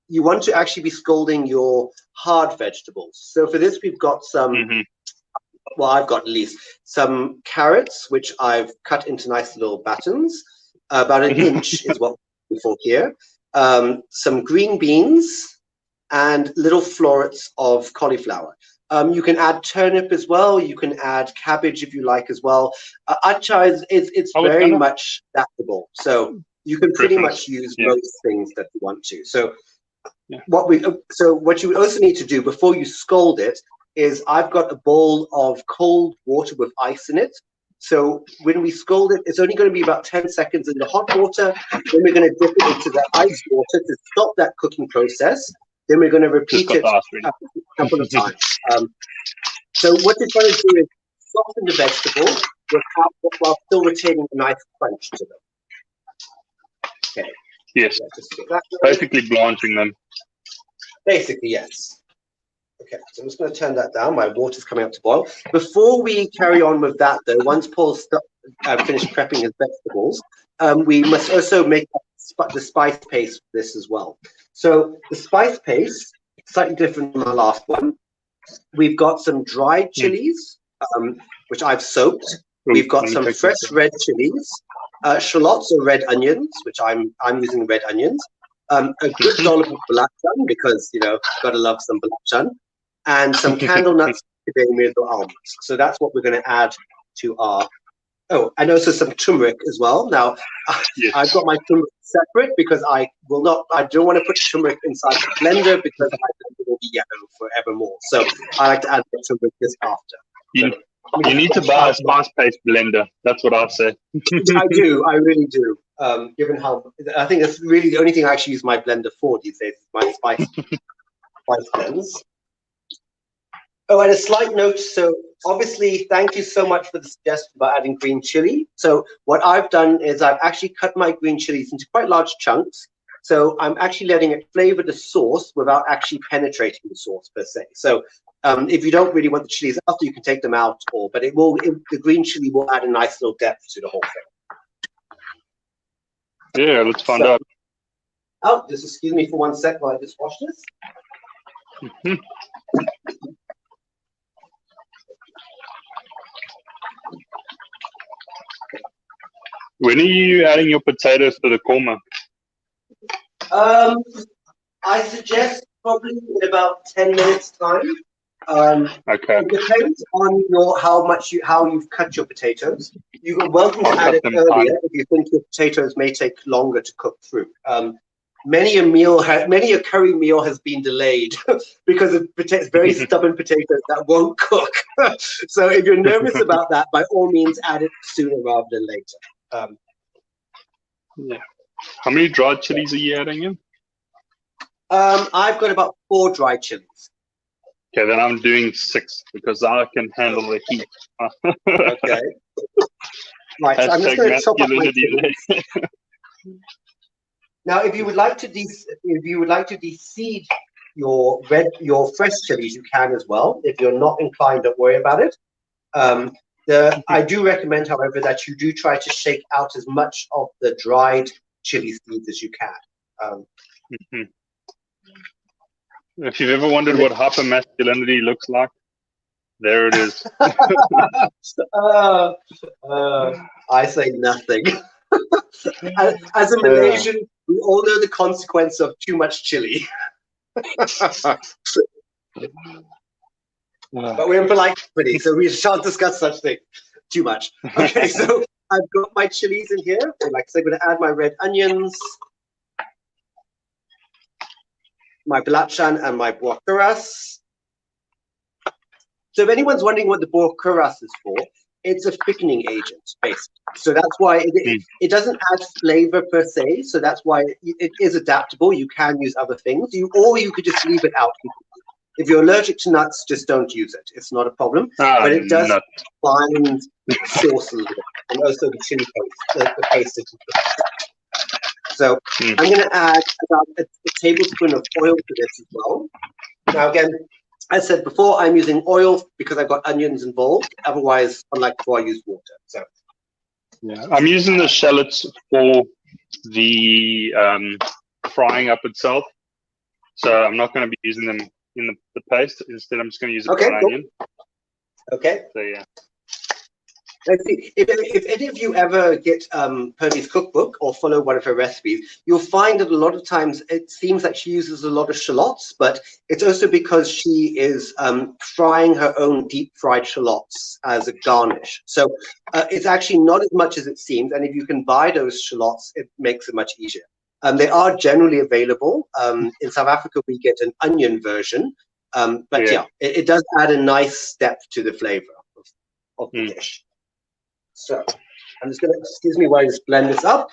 you want to actually be scalding your hard vegetables. So for this, we've got some, well, I've got at least some carrots, which I've cut into nice little battens. About an inch is what we're for here. Some green beans and little florets of cauliflower. You can add turnip as well. You can add cabbage if you like as well. Acar it's very much adaptable, so you can pretty much use most things that you want to. So what you would also need to do before you scald it is I've got a bowl of cold water with ice in it. So when we scald it, it's only going to be about 10 seconds in the hot water. Then we're going to dip it into the ice water to stop that cooking process. Then we're going to repeat it a couple of times. So what you're trying to do is soften the vegetables while still retaining a nice crunch to them. Okay. Yes. Basically blanching them. Basically, yes. Okay, so I'm just going to turn that down. My water's coming up to boil. Before we carry on with that, though, once Paul's finished prepping his vegetables, we must also make the spice paste for this as well. So the spice paste, slightly different from the last one. We've got some dried chilies, which I've soaked. We've got some fresh red chilies, shallots or red onions, which I'm using red onions. A good dollop of belacan, because gotta love some belacan, and some candle nuts, macadamia or almonds. So that's what we're going to add to our. Oh, and also some turmeric as well. Now, I've got my turmeric separate because I don't want to put turmeric inside the blender because my blender will be yellow forevermore. So I like to add the turmeric just after. You need to buy a spice paste blender. That's what I say. I do. I really do. Given how I think that's really the only thing I actually use my blender for these days, is my spice blends. Oh, and a slight note. So obviously, thank you so much for the suggestion about adding green chili. So what I've done is I've actually cut my green chilies into quite large chunks. So I'm actually letting it flavor the sauce without actually penetrating the sauce per se. So if you don't really want the chilies after, you can take them out, but the green chili will add a nice little depth to the whole thing. Yeah, let's find out. Oh, just excuse me for 1 sec while I just wash this. When are you adding your potatoes to the korma? I suggest probably in about 10 minutes time. Okay. It depends on how you've cut your potatoes. You're welcome to add it earlier if you think your potatoes may take longer to cook through. Many a curry meal has been delayed because of very stubborn potatoes that won't cook. So if you're nervous about that, by all means, add it sooner rather than later. Yeah. How many dried chilies are you adding in? I've got about 4 dried chilies. Okay, then I'm doing 6 because I can handle the heat. Okay. Right, so I'm just going to chop up my chilies. Now, if you would like to deseed your fresh chilies, you can as well. If you're not inclined, don't worry about it. I do recommend, however, that you do try to shake out as much of the dried chili seeds as you can. If you've ever wondered what hypermasculinity looks like, there it is. I say nothing. As a Malaysian, we all know the consequence of too much chili. But we're in polite company, so we shan't discuss such things too much. Okay, so I've got my chilies in here. And like I said, I'm going to add my red onions, my belacan, and my buah keras. So if anyone's wondering what the buah keras is for, it's a thickening agent, basically. So that's why it doesn't add flavor per se. So that's why it is adaptable. You can use other things, or you could just leave it out. If you're allergic to nuts, just don't use it. It's not a problem. But it does bind sauces and also the chili paste, the paste. So I'm going to add about a tablespoon of oil to this as well. Now, again, as I said before, I'm using oil because I've got onions involved. Otherwise, unlike before, I use water. So yeah, I'm using the shallots for the frying up itself. So I'm not going to be using them in the paste. Instead, I'm just going to use a brown onion. Okay. So yeah. Let's see. If any of you ever get Purdy's cookbook or follow one of her recipes, you'll find that a lot of times it seems like she uses a lot of shallots, but it's also because she is frying her own deep fried shallots as a garnish. So it's actually not as much as it seems. And if you can buy those shallots, it makes it much easier. They are generally available. In South Africa, we get an onion version. But yeah, it does add a nice step to the flavor of the dish. So I'm just going to, excuse me while I just blend this up.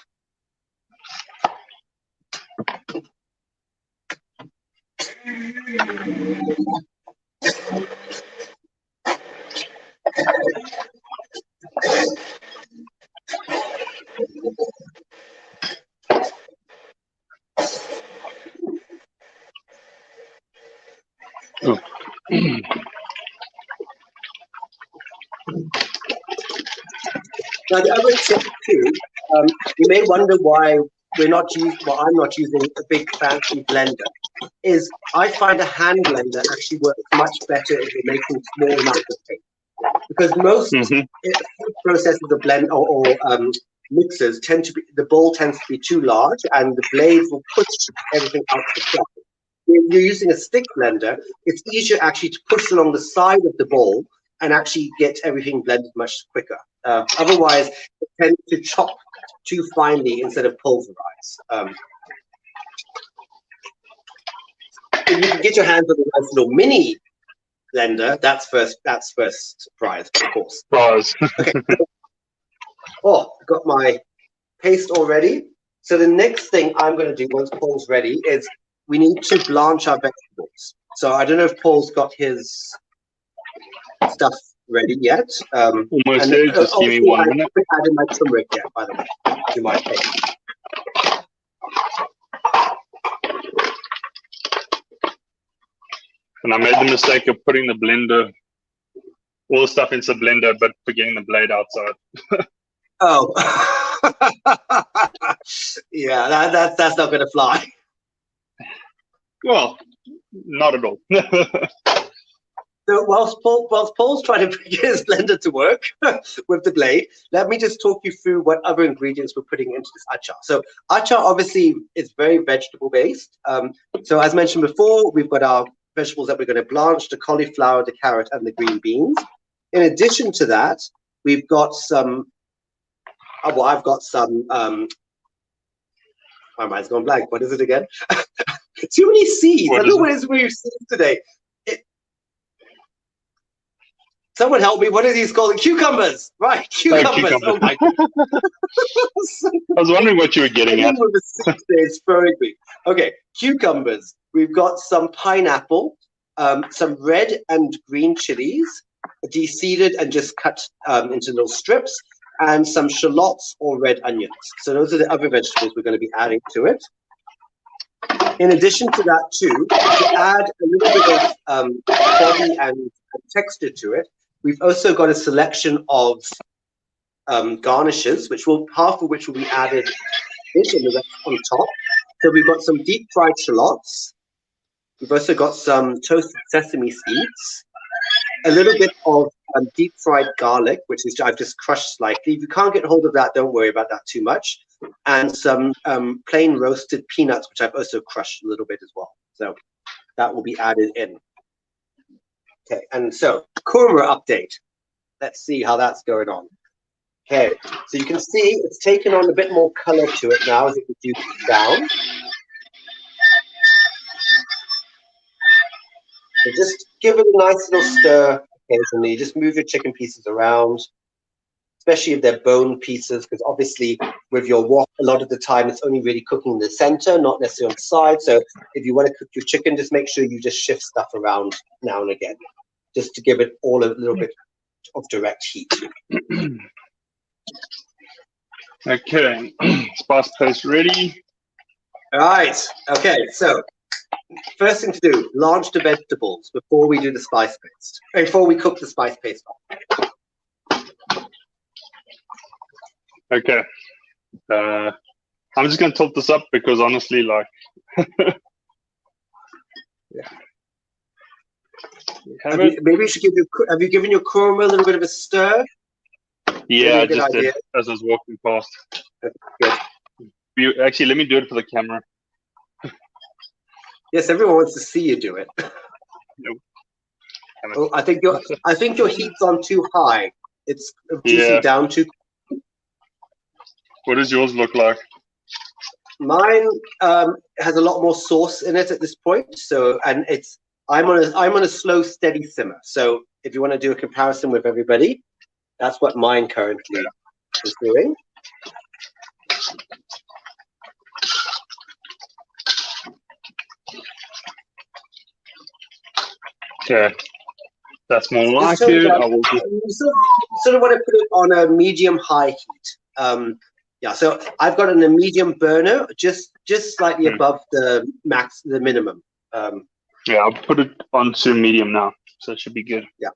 Now, the other tip too, you may wonder why I'm not using a big fancy blender, is I find a hand blender actually works much better if you're making small amounts of paste. Because most processes of blend or mixers tend to be, the bowl tends to be too large and the blades will push everything out to the top. If you're using a stick blender, it's easier actually to push along the side of the bowl and actually get everything blended much quicker. Otherwise, it tends to chop too finely instead of pulverize. If you can get your hands on a nice little mini blender, that's first prize, of course. Okay. Oh, I've got my paste already. So the next thing I'm going to do once Paul's ready is we need to blanch our vegetables. So I don't know if Paul's got his stuff ready yet. Almost there, just give me 1 minute. I haven't added my turmeric yet, by the way, to my paste. And I made the mistake of putting the blender, all the stuff into the blender, but forgetting the blade outside. Oh, yeah, that's not going to fly. Well, not at all. So whilst Paul's trying to get his blender to work with the blade, let me just talk you through what other ingredients we're putting into this acar. So acar obviously is very vegetable based. So as mentioned before, we've got our vegetables that we're going to blanch: the cauliflower, the carrot, and the green beans. In addition to that, we've got some. Well, I've got some. My mind's gone blank. What is it again? Too many seeds. I don't know what it is we've seen today. Someone help me. What are these called? Cucumbers. Right, cucumbers. Oh my God. I was wondering what you were getting at. It's throwing me. Okay, cucumbers. We've got some pineapple, some red and green chilies, de-seeded and just cut into little strips, and some shallots or red onions. So those are the other vegetables we're going to be adding to it. In addition to that, too, to add a little bit of body and texture to it, we've also got a selection of garnishes, half of which will be added and the rest on top. So we've got some deep fried shallots. We've also got some toasted sesame seeds, a little bit of deep fried garlic, which is I've just crushed slightly. If you can't get hold of that, don't worry about that too much. And some plain roasted peanuts, which I've also crushed a little bit as well. So that will be added in. Okay, and so korma update. Let's see how that's going on. Okay, so you can see it's taken on a bit more color to it now as it reduces down. So just give it a nice little stir occasionally. Just move your chicken pieces around, especially if they're bone pieces, because obviously with your wok, a lot of the time it's only really cooking in the center, not necessarily on the side. So if you want to cook your chicken, just make sure you just shift stuff around now and again, just to give it all a little bit of direct heat. Okay, spice paste ready. All right. Okay, so first thing to do, blanch the vegetables before we do the spice paste. Before we cook the spice paste. Okay. I'm just going to tilt this up because honestly, like, yeah. Maybe you should have you given your korma a little bit of a stir? Yeah, I just did as I was walking past. Good. Actually, let me do it for the camera. Yes, everyone wants to see you do it. Nope. Oh, I think your heat's on too high. It's reducing down too. What does yours look like? Mine has a lot more sauce in it at this point. So, and I'm on a slow, steady simmer. So, if you want to do a comparison with everybody, that's what mine currently is doing. Okay, that's more like it. I will sort of want to put it on a medium-high heat. Yeah, so I've got a medium burner, just slightly above the minimum. Yeah, I'll put it onto medium now, so it should be good. Yeah.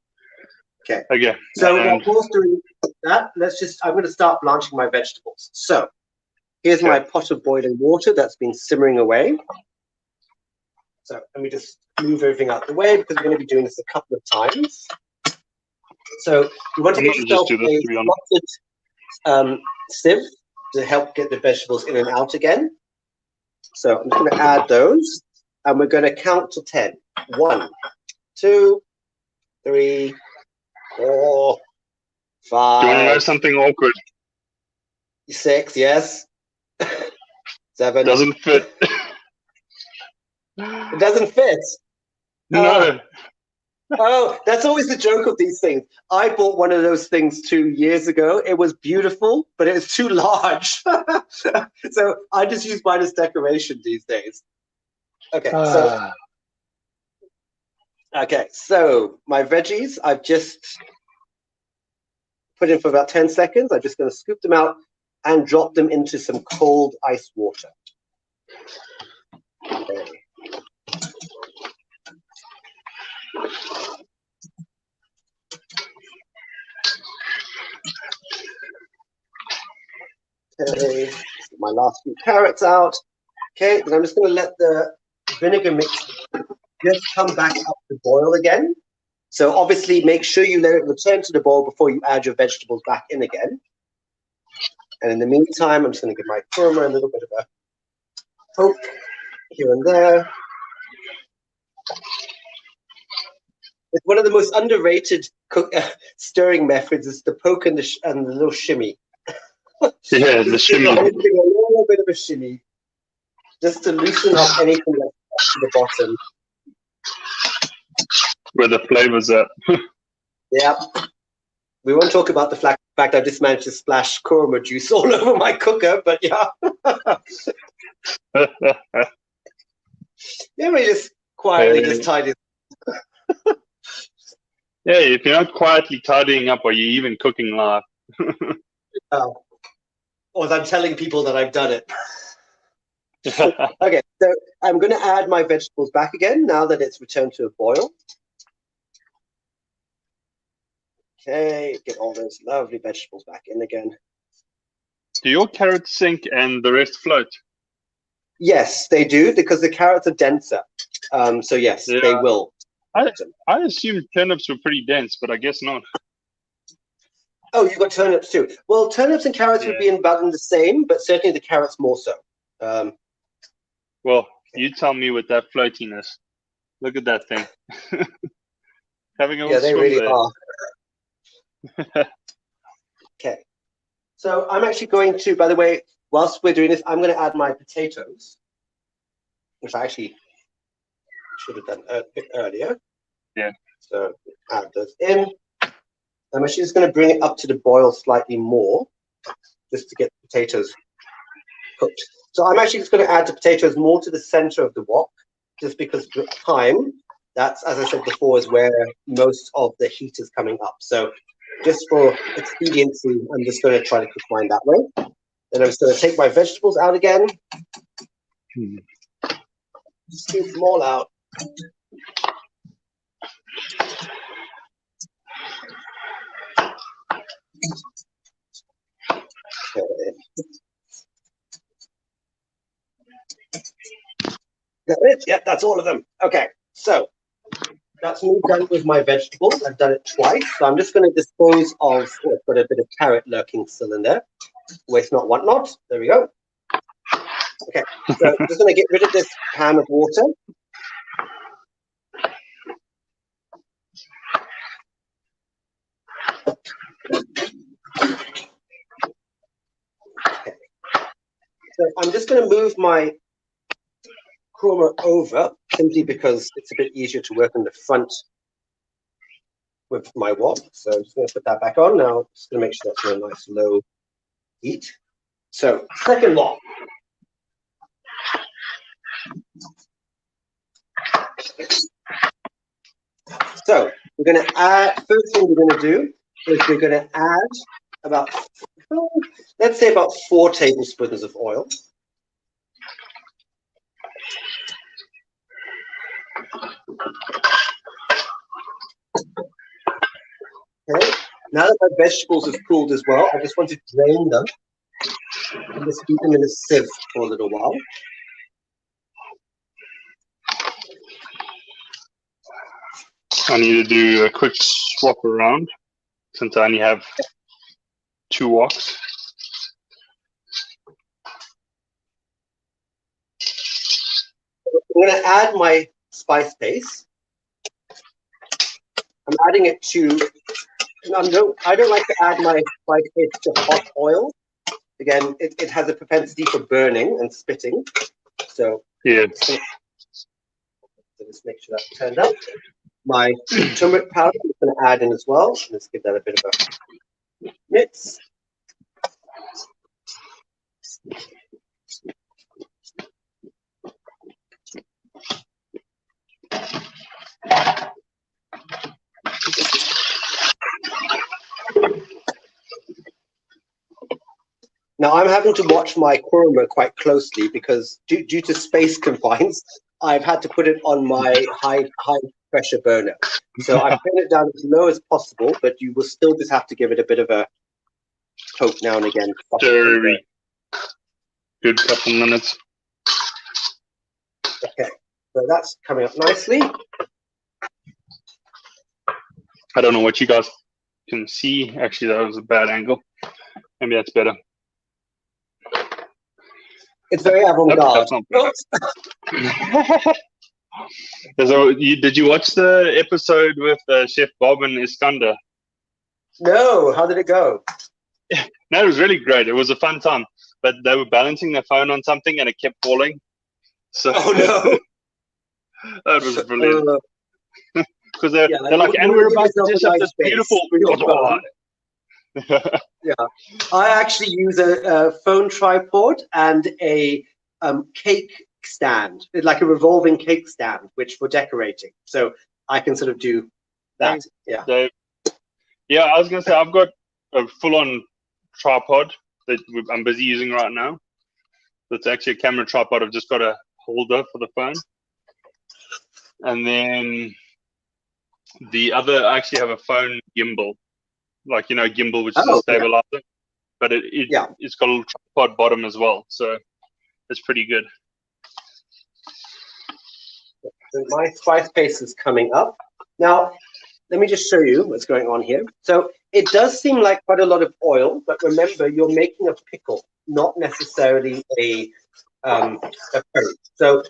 Okay. Okay. So while Paul's doing that, I'm going to start blanching my vegetables. So here's my pot of boiling water that's been simmering away. So let me just move everything out the way because we're going to be doing this a couple of times. So you want to get yourself a slotted sieve to help get the vegetables in and out again. So I'm just going to add those, and we're going to count to 10. 1, 2, 3, 4, 5. Do you want to know something awkward? 6, yes. 7. Doesn't fit. It doesn't fit. No. Oh, that's always the joke of these things. I bought one of those things 2 years ago. It was beautiful, but it was too large. So I just use mine as decoration these days. Okay, so my veggies, I've just put in for about 10 seconds. I'm just going to scoop them out and drop them into some cold ice water. Okay. Okay, my last few carrots out. Okay, then I'm just going to let the vinegar mix just come back up to boil again. So obviously make sure you let it return to the boil before you add your vegetables back in again. And in the meantime, I'm just going to give my korma a little bit of a poke here and there. It's one of the most underrated stirring methods is the poke and the little shimmy. Yeah, the shimmy. A little bit of a shimmy, just to loosen up anything that's to the bottom. Where the flavor's at. Yeah. We won't talk about the fact I just managed to splash korma juice all over my cooker, but yeah. Yeah, we just quietly just tidy. Yeah, if you're not quietly tidying up, are you even cooking live? Or I'm telling people that I've done it. Okay, so I'm going to add my vegetables back again now that it's returned to a boil. Okay, get all those lovely vegetables back in again. Do your carrots sink and the rest float? Yes, they do, because the carrots are denser. So yes, Yeah. they will. I assumed turnips were pretty dense, but I guess not. Oh, you've got turnips too. Well, turnips and carrots would be about in the same, but certainly the carrots more so. Well, you tell me with that floatiness. Look at that thing. Having a yeah, they swim really there. are. Okay. So I'm actually going to, by the way, whilst we're doing this, I'm going to add my potatoes, which I actually should have done a bit earlier. Yeah. So add those in. I'm actually just going to bring it up to the boil slightly more, just to get the potatoes cooked. So I'm actually just going to add the potatoes more to the center of the wok, just because the time, that's, as I said before, is where most of the heat is coming up. So just for expediency, I'm just going to try to cook mine that way. Then I'm just going to take my vegetables out again. Scoop them all out. Okay. That it? Yep, that's all of them. Okay, so that's me done with my vegetables. I've done it twice, so I'm just going to dispose of. Oh, I've got a bit of carrot lurking still in there. Waste not, want not. There we go. Okay, so I'm just going to get rid of this pan of water. Okay. So I'm just going to move my korma over, simply because it's a bit easier to work in the front with my wok. So I'm just going to put that back on now. Just going to make sure that's on a nice low heat. So second wok. So we're going to add, first thing we're going to do is we're going to add about, let's say about 4 tablespoons of oil. Okay. Now that my vegetables have cooled as well, I just want to drain them and just keep them in a sieve for a little while. I need to do a quick swap around since I only have 2 woks. I'm going to add my spice base. I'm adding it to, I don't like to add my spice base to hot oil. Again, it has a propensity for burning and spitting. So yeah, just make sure that's turned up. My turmeric powder I'm going to add in as well. Let's give that a bit of a mix. Now I'm having to watch my korma quite closely because due to space confines, I've had to put it on my high pressure burner. So I put it down as low as possible, but you will still just have to give it a bit of a poke now and again. very good couple minutes. Okay, so that's coming up nicely. I don't know what you guys can see. Actually, that was a bad angle. Maybe that's better. It's very avant-garde. So did you watch the episode with Chef Bob and Iskander? No, how did it go? No, it was really great. It was a fun time. But they were balancing their phone on something and it kept falling. So oh no. that was brilliant. because they're like, and we're about to dish up this beautiful. Yeah, I actually use a phone tripod and a cake stand, like a revolving cake stand, which for decorating. So I can sort of do that. Yeah. So, yeah, I was gonna say I've got a full-on tripod that I'm busy using right now. It's actually a camera tripod. I've just got a holder for the phone, and then the other, I actually have a phone gimbal, like, you know, gimbal, which is a stabilizer, but it's got a little tripod bottom as well, so it's pretty good. So my spice paste is coming up now. Let me just show you what's going on here. So it does seem like quite a lot of oil, but remember, you're making a pickle, not necessarily a curry. So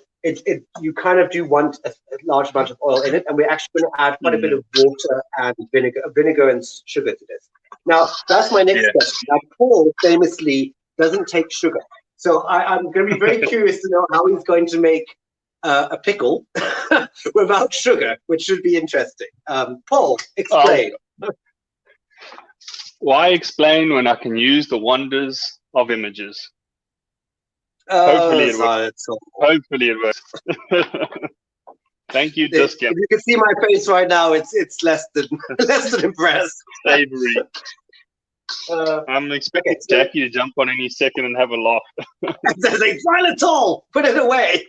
you kind of do want a large amount of oil in it, and we're actually going to add quite a bit of water and vinegar and sugar to this. Now, that's my next step. Now, Paul famously doesn't take sugar. So I'm going to be very curious to know how he's going to make a pickle without sugar, which should be interesting. Paul, explain. Why explain when I can use the wonders of images? Hopefully it works. Hopefully it works. Thank you, Discount. If you can see my face right now, it's less than impressed. Savory. I'm expecting Jackie to jump on any second and have a laugh. There's a xylitol! Put it away!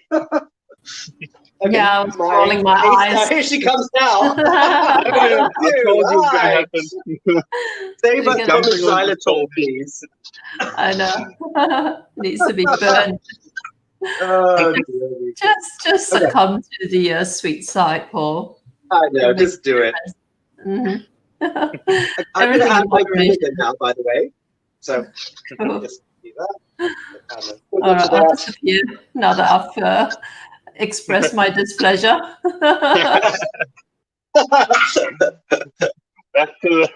Yeah, I was rolling my eyes. Here she comes now. I told you it was going to happen. Save us from the xylitol, please. I know. Needs to be burned. Just succumb to the sweet side, Paul. I know, just do it. Mm-hmm. I'm going to add my vinegar now, by the way. So just do that. All right, I'll disappear now that I've expressed my displeasure. Back to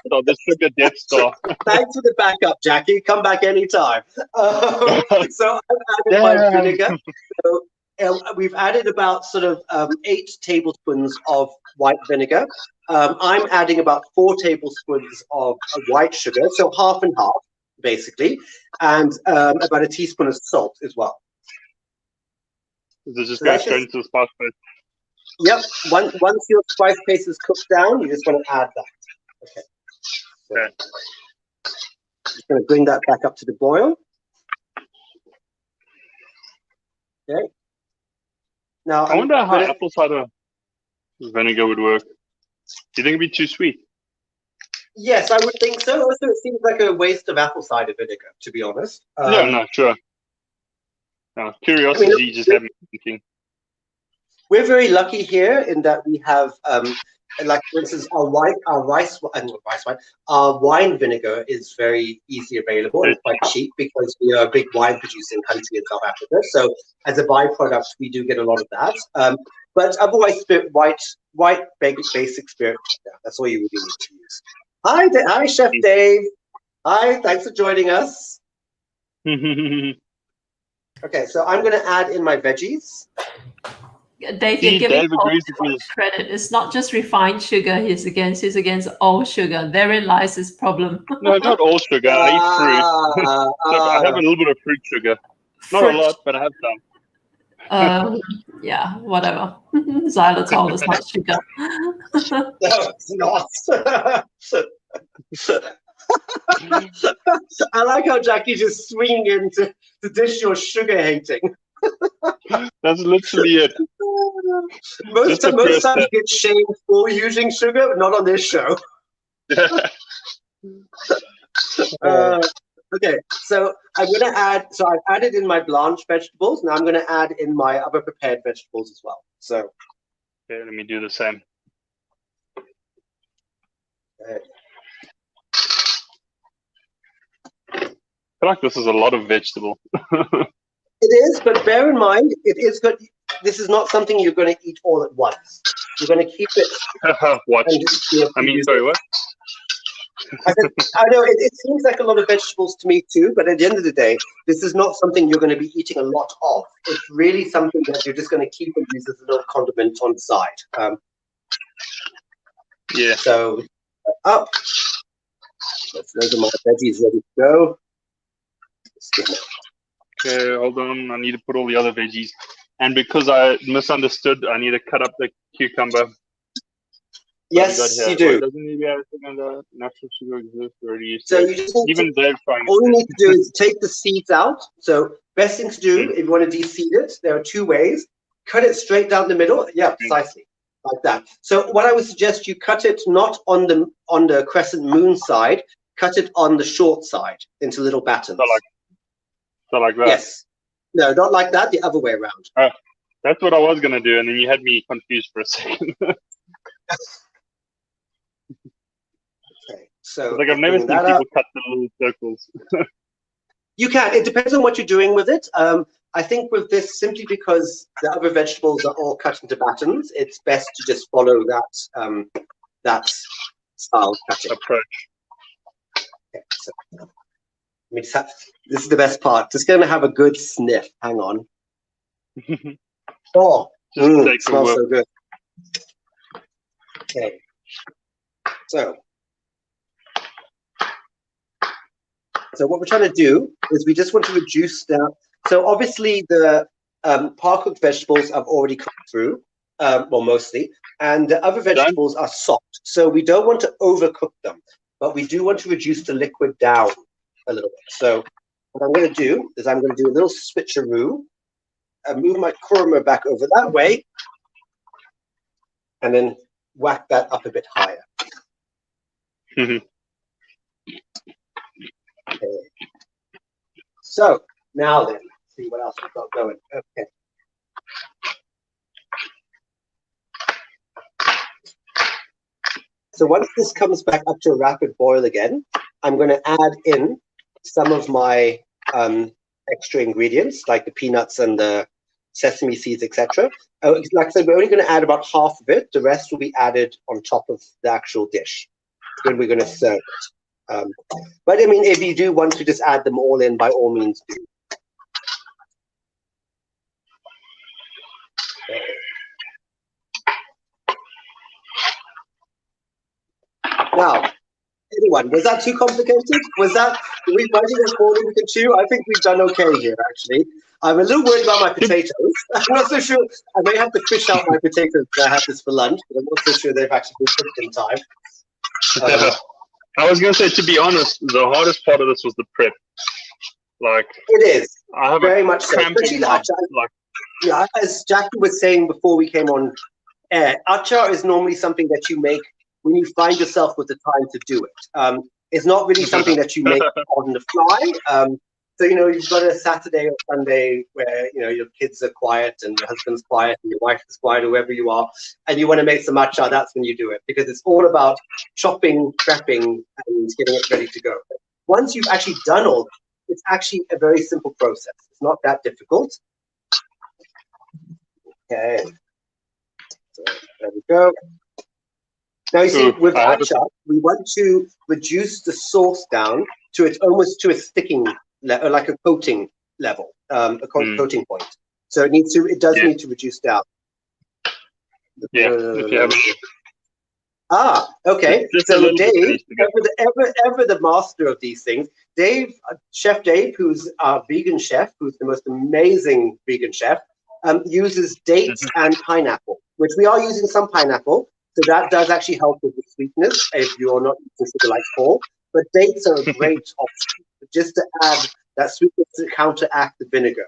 the sugar Death Star. Thanks for the backup, Jackie. Come back anytime. So I've added my vinegar. So, we've added about sort of 8 tablespoons of white vinegar. I'm adding about 4 tablespoons of white sugar, so half and half, basically, and about a teaspoon of salt as well. This just goes straight into the spice paste. Yep. Once your spice paste is cooked down, you just want to add that. Okay. Okay. Just going to bring that back up to the boil. Okay. Now I wonder how apple cider vinegar would work. Do you think it'd be too sweet? Yes, I would think so. Also, it seems like a waste of apple cider vinegar, to be honest. No, sure. No, curiosity just had me thinking. We're very lucky here in that we have, like for instance, our wine vinegar is very easily available and quite cheap because we are a big wine producing country in South Africa. So as a byproduct, we do get a lot of that. But otherwise, white basic spirit, that's all you really need to use. Hi, Chef Dave. Hi, thanks for joining us. Okay, so I'm going to add in my veggies. Dave, you're giving Paul credit. It's not just refined sugar he's against all sugar. Therein lies his problem. No, not all sugar. I eat fruit. I have a little bit of fruit sugar. Not a lot, but I have some. Yeah, whatever. Xylitol is not sugar. No, it's not. I like how Jackie's just swinging in to dish your sugar hating. That's literally it. Most times you get shamed for using sugar, but not on this show. Okay, so I'm going to add, so I've added in my blanched vegetables. Now I'm going to add in my other prepared vegetables as well. So, okay, let me do the same. Okay. I feel like this is a lot of vegetable. It is, but bear in mind, it is good. This is not something you're going to eat all at once. You're going to keep it. What? I mean, sorry, what? I know it seems like a lot of vegetables to me too, but at the end of the day, this is not something you're going to be eating a lot of. It's really something that you're just going to keep and use as a little condiment on the side. Yeah. So up. Those are my veggies ready to go. Okay, hold on. I need to put all the other veggies. And because I misunderstood, I need to cut up the cucumber. Yes, you do. Doesn't need everything under natural sugar exists already. So you just need even they're trying. All you need to do is take the seeds out. So best thing to do if you want to de-seed it, there are two ways. Cut it straight down the middle. Yeah, precisely. Like that. So what I would suggest, you cut it not on the crescent moon side, cut it on the short side into little battens. So like that? Yes. No, not like that, the other way around. That's what I was going to do, and then you had me confused for a second. Okay, so like I've never seen people cut the little circles. You can. It depends on what you're doing with it. I think with this, simply because the other vegetables are all cut into battens, it's best to just follow that style cutting approach. Okay, so, this is the best part. Just going to have a good sniff. Hang on. Oh, it smells so good. Okay. So what we're trying to do is we just want to reduce that. So obviously the par-cooked vegetables I've already cooked through, well, mostly, and the other vegetables are soft. So we don't want to overcook them, but we do want to reduce the liquid down a little bit. So what I'm going to do is I'm going to do a little switcheroo and move my korma back over that way, and then whack that up a bit higher. Okay. So now then, let's see what else we've got going. Okay. So once this comes back up to a rapid boil again, I'm going to add in some of my extra ingredients, like the peanuts and the sesame seeds, etc. Like I said, we're only going to add about half of it. The rest will be added on top of the actual dish when we're going to serve it. But I mean, if you do want to just add them all in, by all means do. Now, anyone, was that too complicated? Was that, are we fighting a corner we can chew? I think we've done okay here, actually. I'm a little worried about my potatoes. I'm not so sure. I may have to fish out my potatoes because I have this for lunch, but I'm not so sure they've actually been cooked in time. I was going to say, to be honest, the hardest part of this was the prep. Like, it is. I have very much so. Especially the achar. Yeah, as Jackie was saying before we came on air, achar is normally something that you make when you find yourself with the time to do it. It's not really something that you make on the fly. So, you know, you've got a Saturday or Sunday where, you know, your kids are quiet and your husband's quiet and your wife is quiet, whoever you are, and you want to make some achar, that's when you do it, because it's all about chopping, prepping, and getting it ready to go. Once you've actually done all that, it's actually a very simple process. It's not that difficult. Okay. So there we go. Now, you see, with achar, we want to reduce the sauce down to it almost to a sticking level, like a coating level, a coating point. So it needs to, it does need to reduce down. Yeah. Okay. So Dave, ever the master of these things, Dave, Chef Dave, who's our vegan chef, who's the most amazing vegan chef, uses dates and pineapple, which we are using some pineapple. So that does actually help with the sweetness if you're not eating sugar like Paul. But dates are a great option, just to add that sweetness to counteract the vinegar.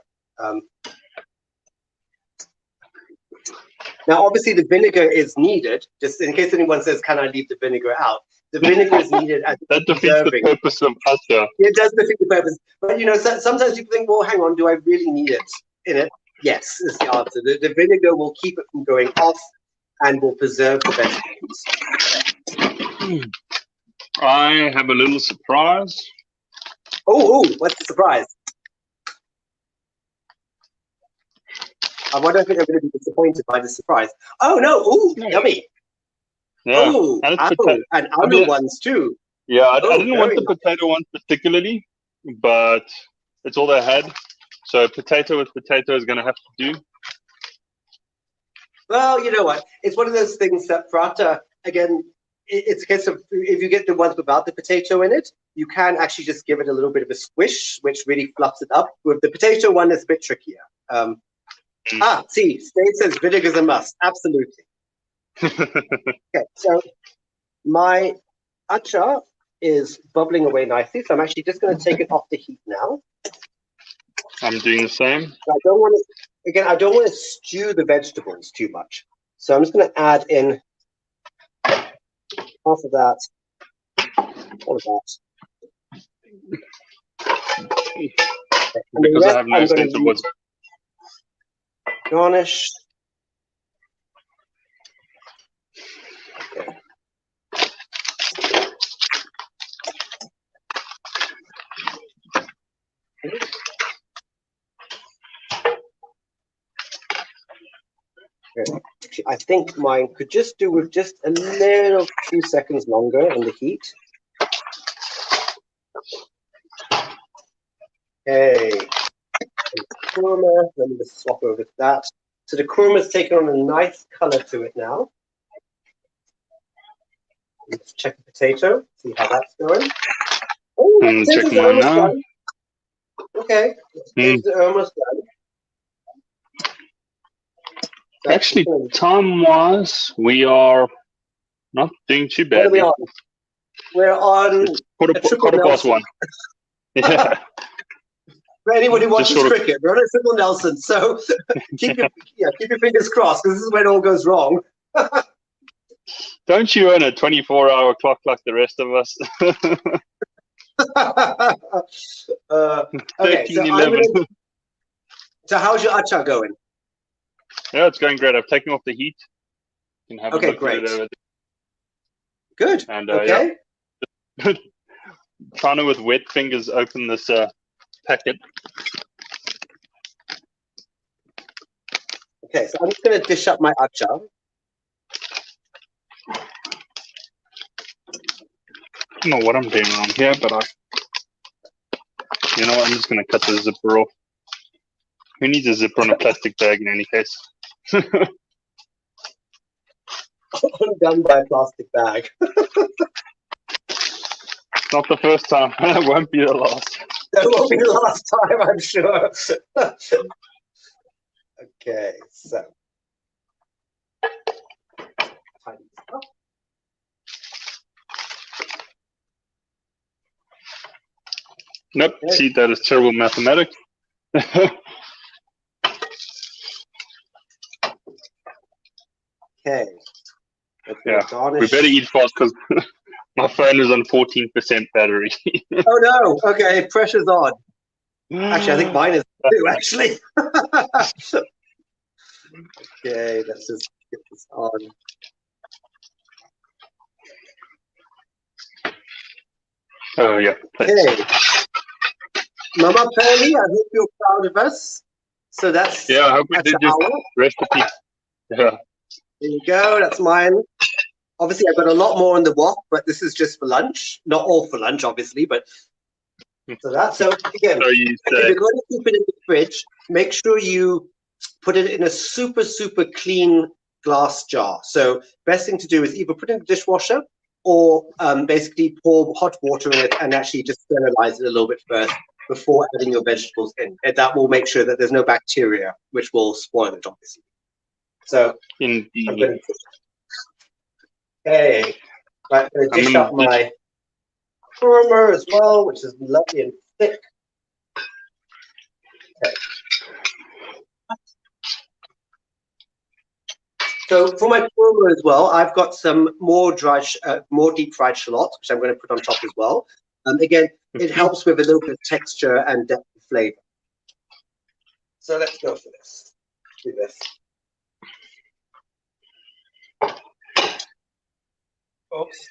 Now, obviously, the vinegar is needed, just in case anyone says, can I leave the vinegar out? The vinegar is needed as that defeats the purpose of achar. It does defeat the purpose. But, you know, sometimes you think, well, hang on, do I really need it in it? Yes, is the answer. The vinegar will keep it from going off and will preserve the vegetables. I have a little surprise. Oh, what's the surprise? I wonder if I'm going to be disappointed by the surprise. Oh, no. Ooh, yummy. Yeah. Oh, and other ones too. Yeah, I Oh, didn't want very the potato one particularly, but it's all they had. So potato with potato is going to have to do. Well, you know what? It's one of those things that prata, again, it's a case of if you get the ones without the potato in it, you can actually just give it a little bit of a squish, which really fluffs it up. With the potato one, it's a bit trickier. See, Steve says vinegar's a must. Absolutely. Okay, so my acar is bubbling away nicely, so I'm actually just going to take it off the heat now. I'm doing the same. I don't want to, again, I don't want to stew the vegetables too much. So I'm just going to add in half of that, all of that. And Because I have no I'm going sense to of what's... garnish. Okay. I think mine could just do with just a little few seconds longer in the heat. Okay. Korma, let me just swap over to that. So the korma's taken on a nice color to it now. Let's check the potato, see how that's going. Oh, the potatoes are almost done. Okay, the potatoes are almost done. Actually, time-wise, we are not doing too bad. What are we on? We're on quarter past one. Yeah. For anyone who watches cricket, we're on a triple Nelson, so keep your fingers crossed, because this is when it all goes wrong. Don't you own a 24-hour clock like the rest of us? Okay, so how's your acar going? Yeah, it's going great. I've taken off the heat. You can have okay, a look great. at it over there. Good. And okay. Yeah. Trying to with wet fingers open this packet. Okay, so I'm just going to dish up my acar. I don't know what I'm doing wrong here, but you know what, I'm just going to cut the zipper off. Who needs a zipper on a plastic bag in any case? I'm done by a plastic bag. Not the first time. It won't be the last. That won't be the last time, I'm sure. Okay, so. Nope, okay. See, that is terrible mathematics. Okay. Yeah, we better eat fast because my phone is on 14% battery. Oh no! Okay, pressure's on. Actually, I think mine is too. Actually. Okay, let's just get this on. Oh yeah. Okay. Mama Pearly, I hope you're proud of us. So that's I hope we did your recipe. Yeah. There you go. That's mine. Obviously, I've got a lot more in the wok, but this is just for lunch. Not all for lunch, obviously, but so that's so again. So if you're going to keep it in the fridge, make sure you put it in a super clean glass jar. So best thing to do is either put it in the dishwasher or basically pour hot water in it and actually just sterilize it a little bit first before adding your vegetables in. And that will make sure that there's no bacteria, which will spoil it, obviously. So indeed. Okay, right, I'm going to dish up my korma as well, which is lovely and thick. Okay. So for my korma as well, I've got some more deep fried shallots, which I'm going to put on top as well. Again, it helps with a little bit of texture and depth of flavor. So let's go for this. Do this. Oops.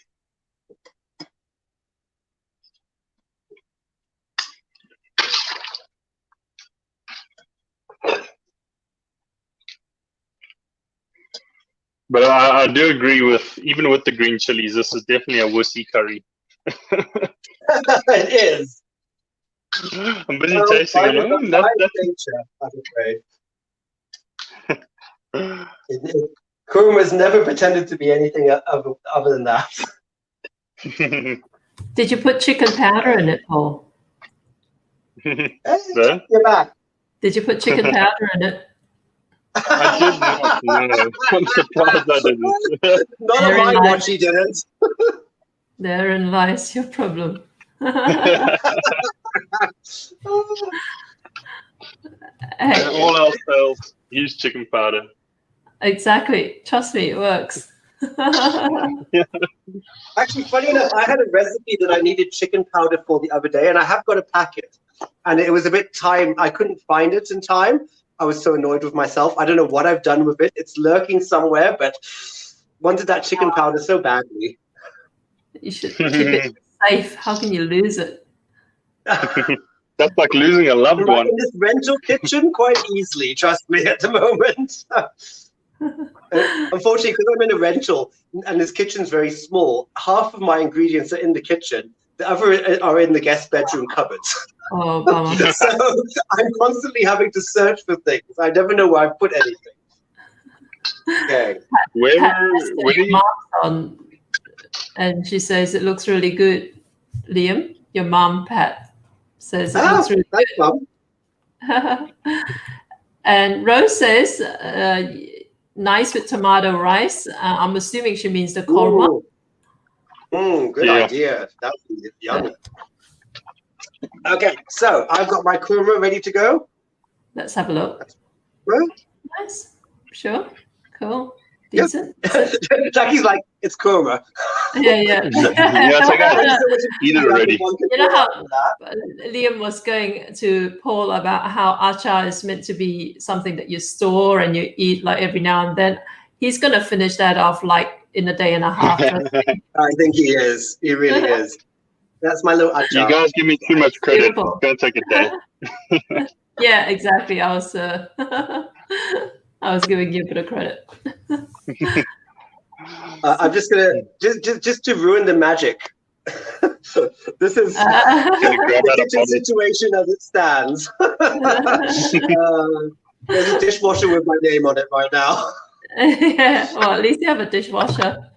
But I do agree with, even with the green chilies, this is definitely a wussy curry. It is. I'm busy chasing them. Nature, I'm afraid. Korma's never pretended to be anything other than that. Did you put chicken powder in it, Paul? Hey, you're back. Did you put chicken powder in it? I did not. No. I'm surprised I didn't. Not on my watch, he didn't. Therein lies your problem. And all else fails, use chicken powder. Exactly. Trust me, it works. Actually, funny enough, I had a recipe that I needed chicken powder for the other day, and I have got a packet. And it was a bit time. I couldn't find it in time. I was so annoyed with myself. I don't know what I've done with it. It's lurking somewhere, but wanted that chicken powder so badly. You should keep it safe. How can you lose it? That's like losing a loved one. In this rental kitchen, quite easily, trust me, at the moment. Unfortunately, because I'm in a rental and this kitchen's very small, half of my ingredients are in the kitchen. The other are in the guest bedroom cupboards. Oh, bummer. So I'm constantly having to search for things. I never know where I've put anything. Okay. Where you... on, and she says it looks really good. Liam, your mom, Pat, says it looks really thanks, good. Mom. And Rose says, nice with tomato rice. I'm assuming she means the korma. Good idea. That would be yummy. Okay, so I've got my korma ready to go. Let's have a look. Right. Nice. Sure. Cool. Decent. Jackie's like, it's korma. Yeah. Yeah, it's like, eat it already. You know how Liam was going to Paul about how acar is meant to be something that you store and you eat like every now and then. He's going to finish that off like in a day and a half. I think he is. He really is. That's my little acar. You guys give me too much credit. It's going to take a day. Yeah, exactly. I was giving you a bit of credit. I'm just gonna just to ruin the magic. This is the kitchen situation as it stands. There's a dishwasher with my name on it right now. Yeah, well, at least you have a dishwasher.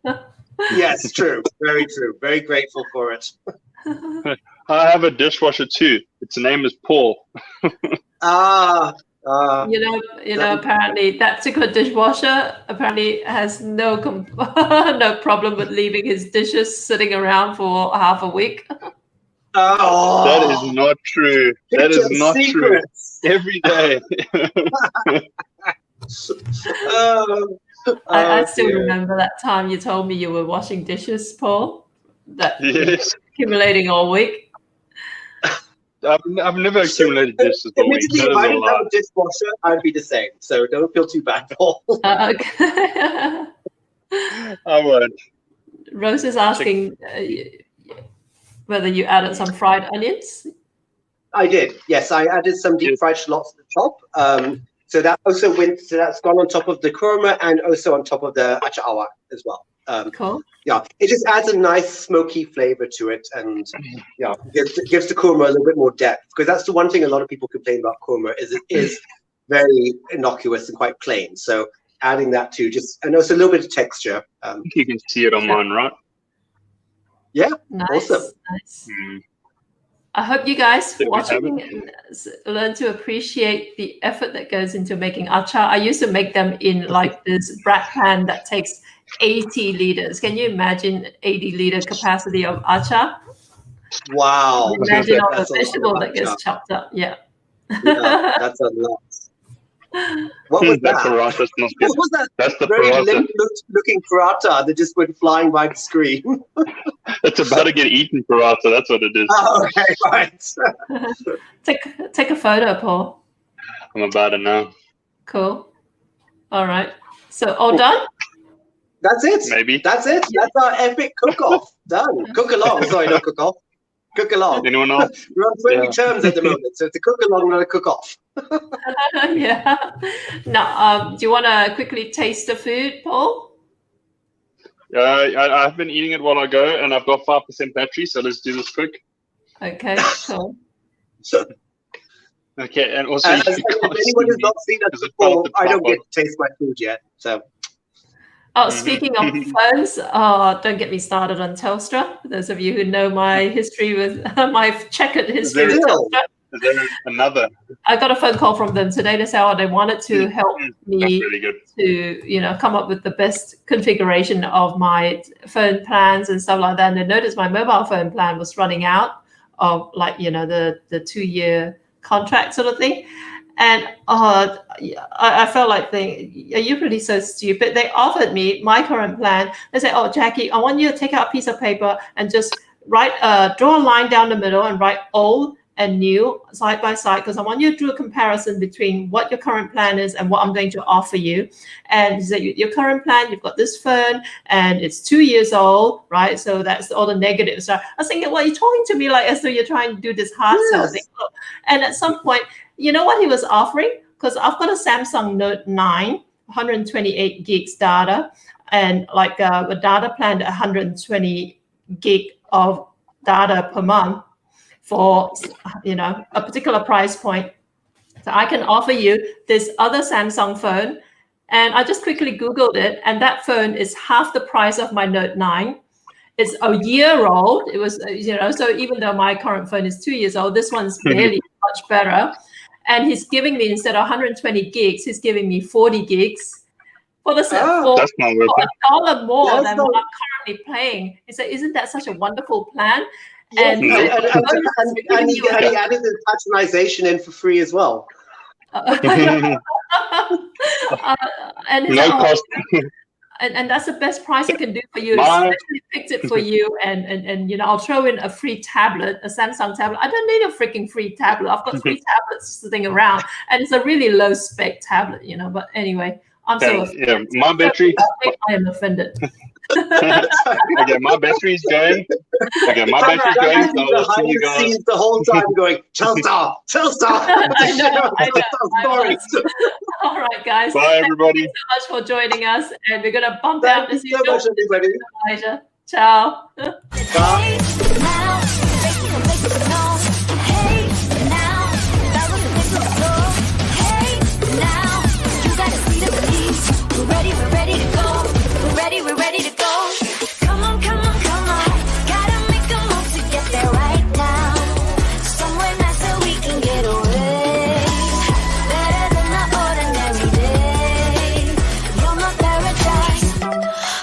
Yes, true. Very true. Very grateful for it. I have a dishwasher too. Its name is Paul. You know. Apparently, that particular dishwasher apparently has no problem with leaving his dishes sitting around for half a week. Oh, that is not true. That is not true. Every day. I still remember that time you told me you were washing dishes, Paul. That accumulating all week. I've never accumulated dishes all week. If I didn't have a dishwasher, I'd be the same. So don't feel too bad, Paul. Okay. I won't. Rose is asking whether you added some fried onions. I did. Yes, I added some deep fried shallots to the top. So that also that's gone on top of the korma and also on top of the Acar Awak as well. Cool. Yeah, it just adds a nice smoky flavor to it, and gives the korma a little bit more depth, because that's the one thing a lot of people complain about korma is it is very innocuous and quite plain. So adding that to and also a little bit of texture. You can see it on mine, right? Yeah, nice, awesome. Nice. I hope you guys watching learn to appreciate the effort that goes into making acar. I used to make them in like this brat pan that takes 80 liters. Can you imagine 80-liter capacity of acar? Wow. Imagine all the vegetable that gets chopped up. Yeah. That's a lot. What was that? What was that? That's the very paratha. Limp-looking paratha that just went flying by the screen. It's about to get eaten paratha. That's what it is. Oh, okay, right. Take a photo, Paul. I'm about to now. Cool. All right. So all done? That's it. Maybe. That's it. That's our epic cook-off. Done. Cook along. Sorry, not cook-off. Cook along. Anyone else? We're on friendly terms at the moment, so it's a cook along, not a cook off. Yeah. Now, do you want to quickly taste the food, Paul? I've been eating it while I go, and I've got 5% battery, so let's do this quick. Okay, cool. Okay, and also, if anyone has not seen us before, I don't get to taste my food yet. So. Oh, speaking of phones, don't get me started on Telstra. For those of you who know my history with my checkered history with Telstra. Is there another? I got a phone call from them today. They said, they wanted to help me really to, come up with the best configuration of my phone plans and stuff like that. And they noticed my mobile phone plan was running out of the 2-year contract sort of thing. And I felt like you're really so stupid. They offered me my current plan. They said, Jackie, I want you to take out a piece of paper and just draw a line down the middle and write old and new side by side, because I want you to do a comparison between what your current plan is and what I'm going to offer you. And he said, your current plan, you've got this phone and it's 2 years old, right? So that's all the negative stuff. I was thinking, well, you're talking to me like as though you're trying to do this hard sell thing. And at some point, you know what he was offering? Because I've got a Samsung Note 9, 128 gigs data, and a data plan at 120 gig of data per month for a particular price point. So I can offer you this other Samsung phone, and I just quickly Googled it, and that phone is half the price of my Note 9. It's a year old. It was, so even though my current phone is 2 years old, this one's barely much better. And he's giving me, instead of 120 gigs, he's giving me 40 gigs for that's not worth it. $1 more than what I'm currently paying. He said, isn't that such a wonderful plan? Yes, and he added the patronization in for free as well. And no cost. And that's the best price I can do for you. Especially picked it for you, and I'll throw in a free tablet, a Samsung tablet. I don't need a freaking free tablet. I've got 3 tablets sitting around, and it's a really low spec tablet, But anyway, I'm so offended. Yeah, my battery. I am offended. Okay, my battery's going. Okay, my battery's going. So behind the scenes the whole time going, Telstar. I know. All right, guys. Bye, everybody. Thank you so much for joining us, and we're gonna bump Thank out you this. so much, everybody. Elijah. Ciao. We're ready to go. We're ready to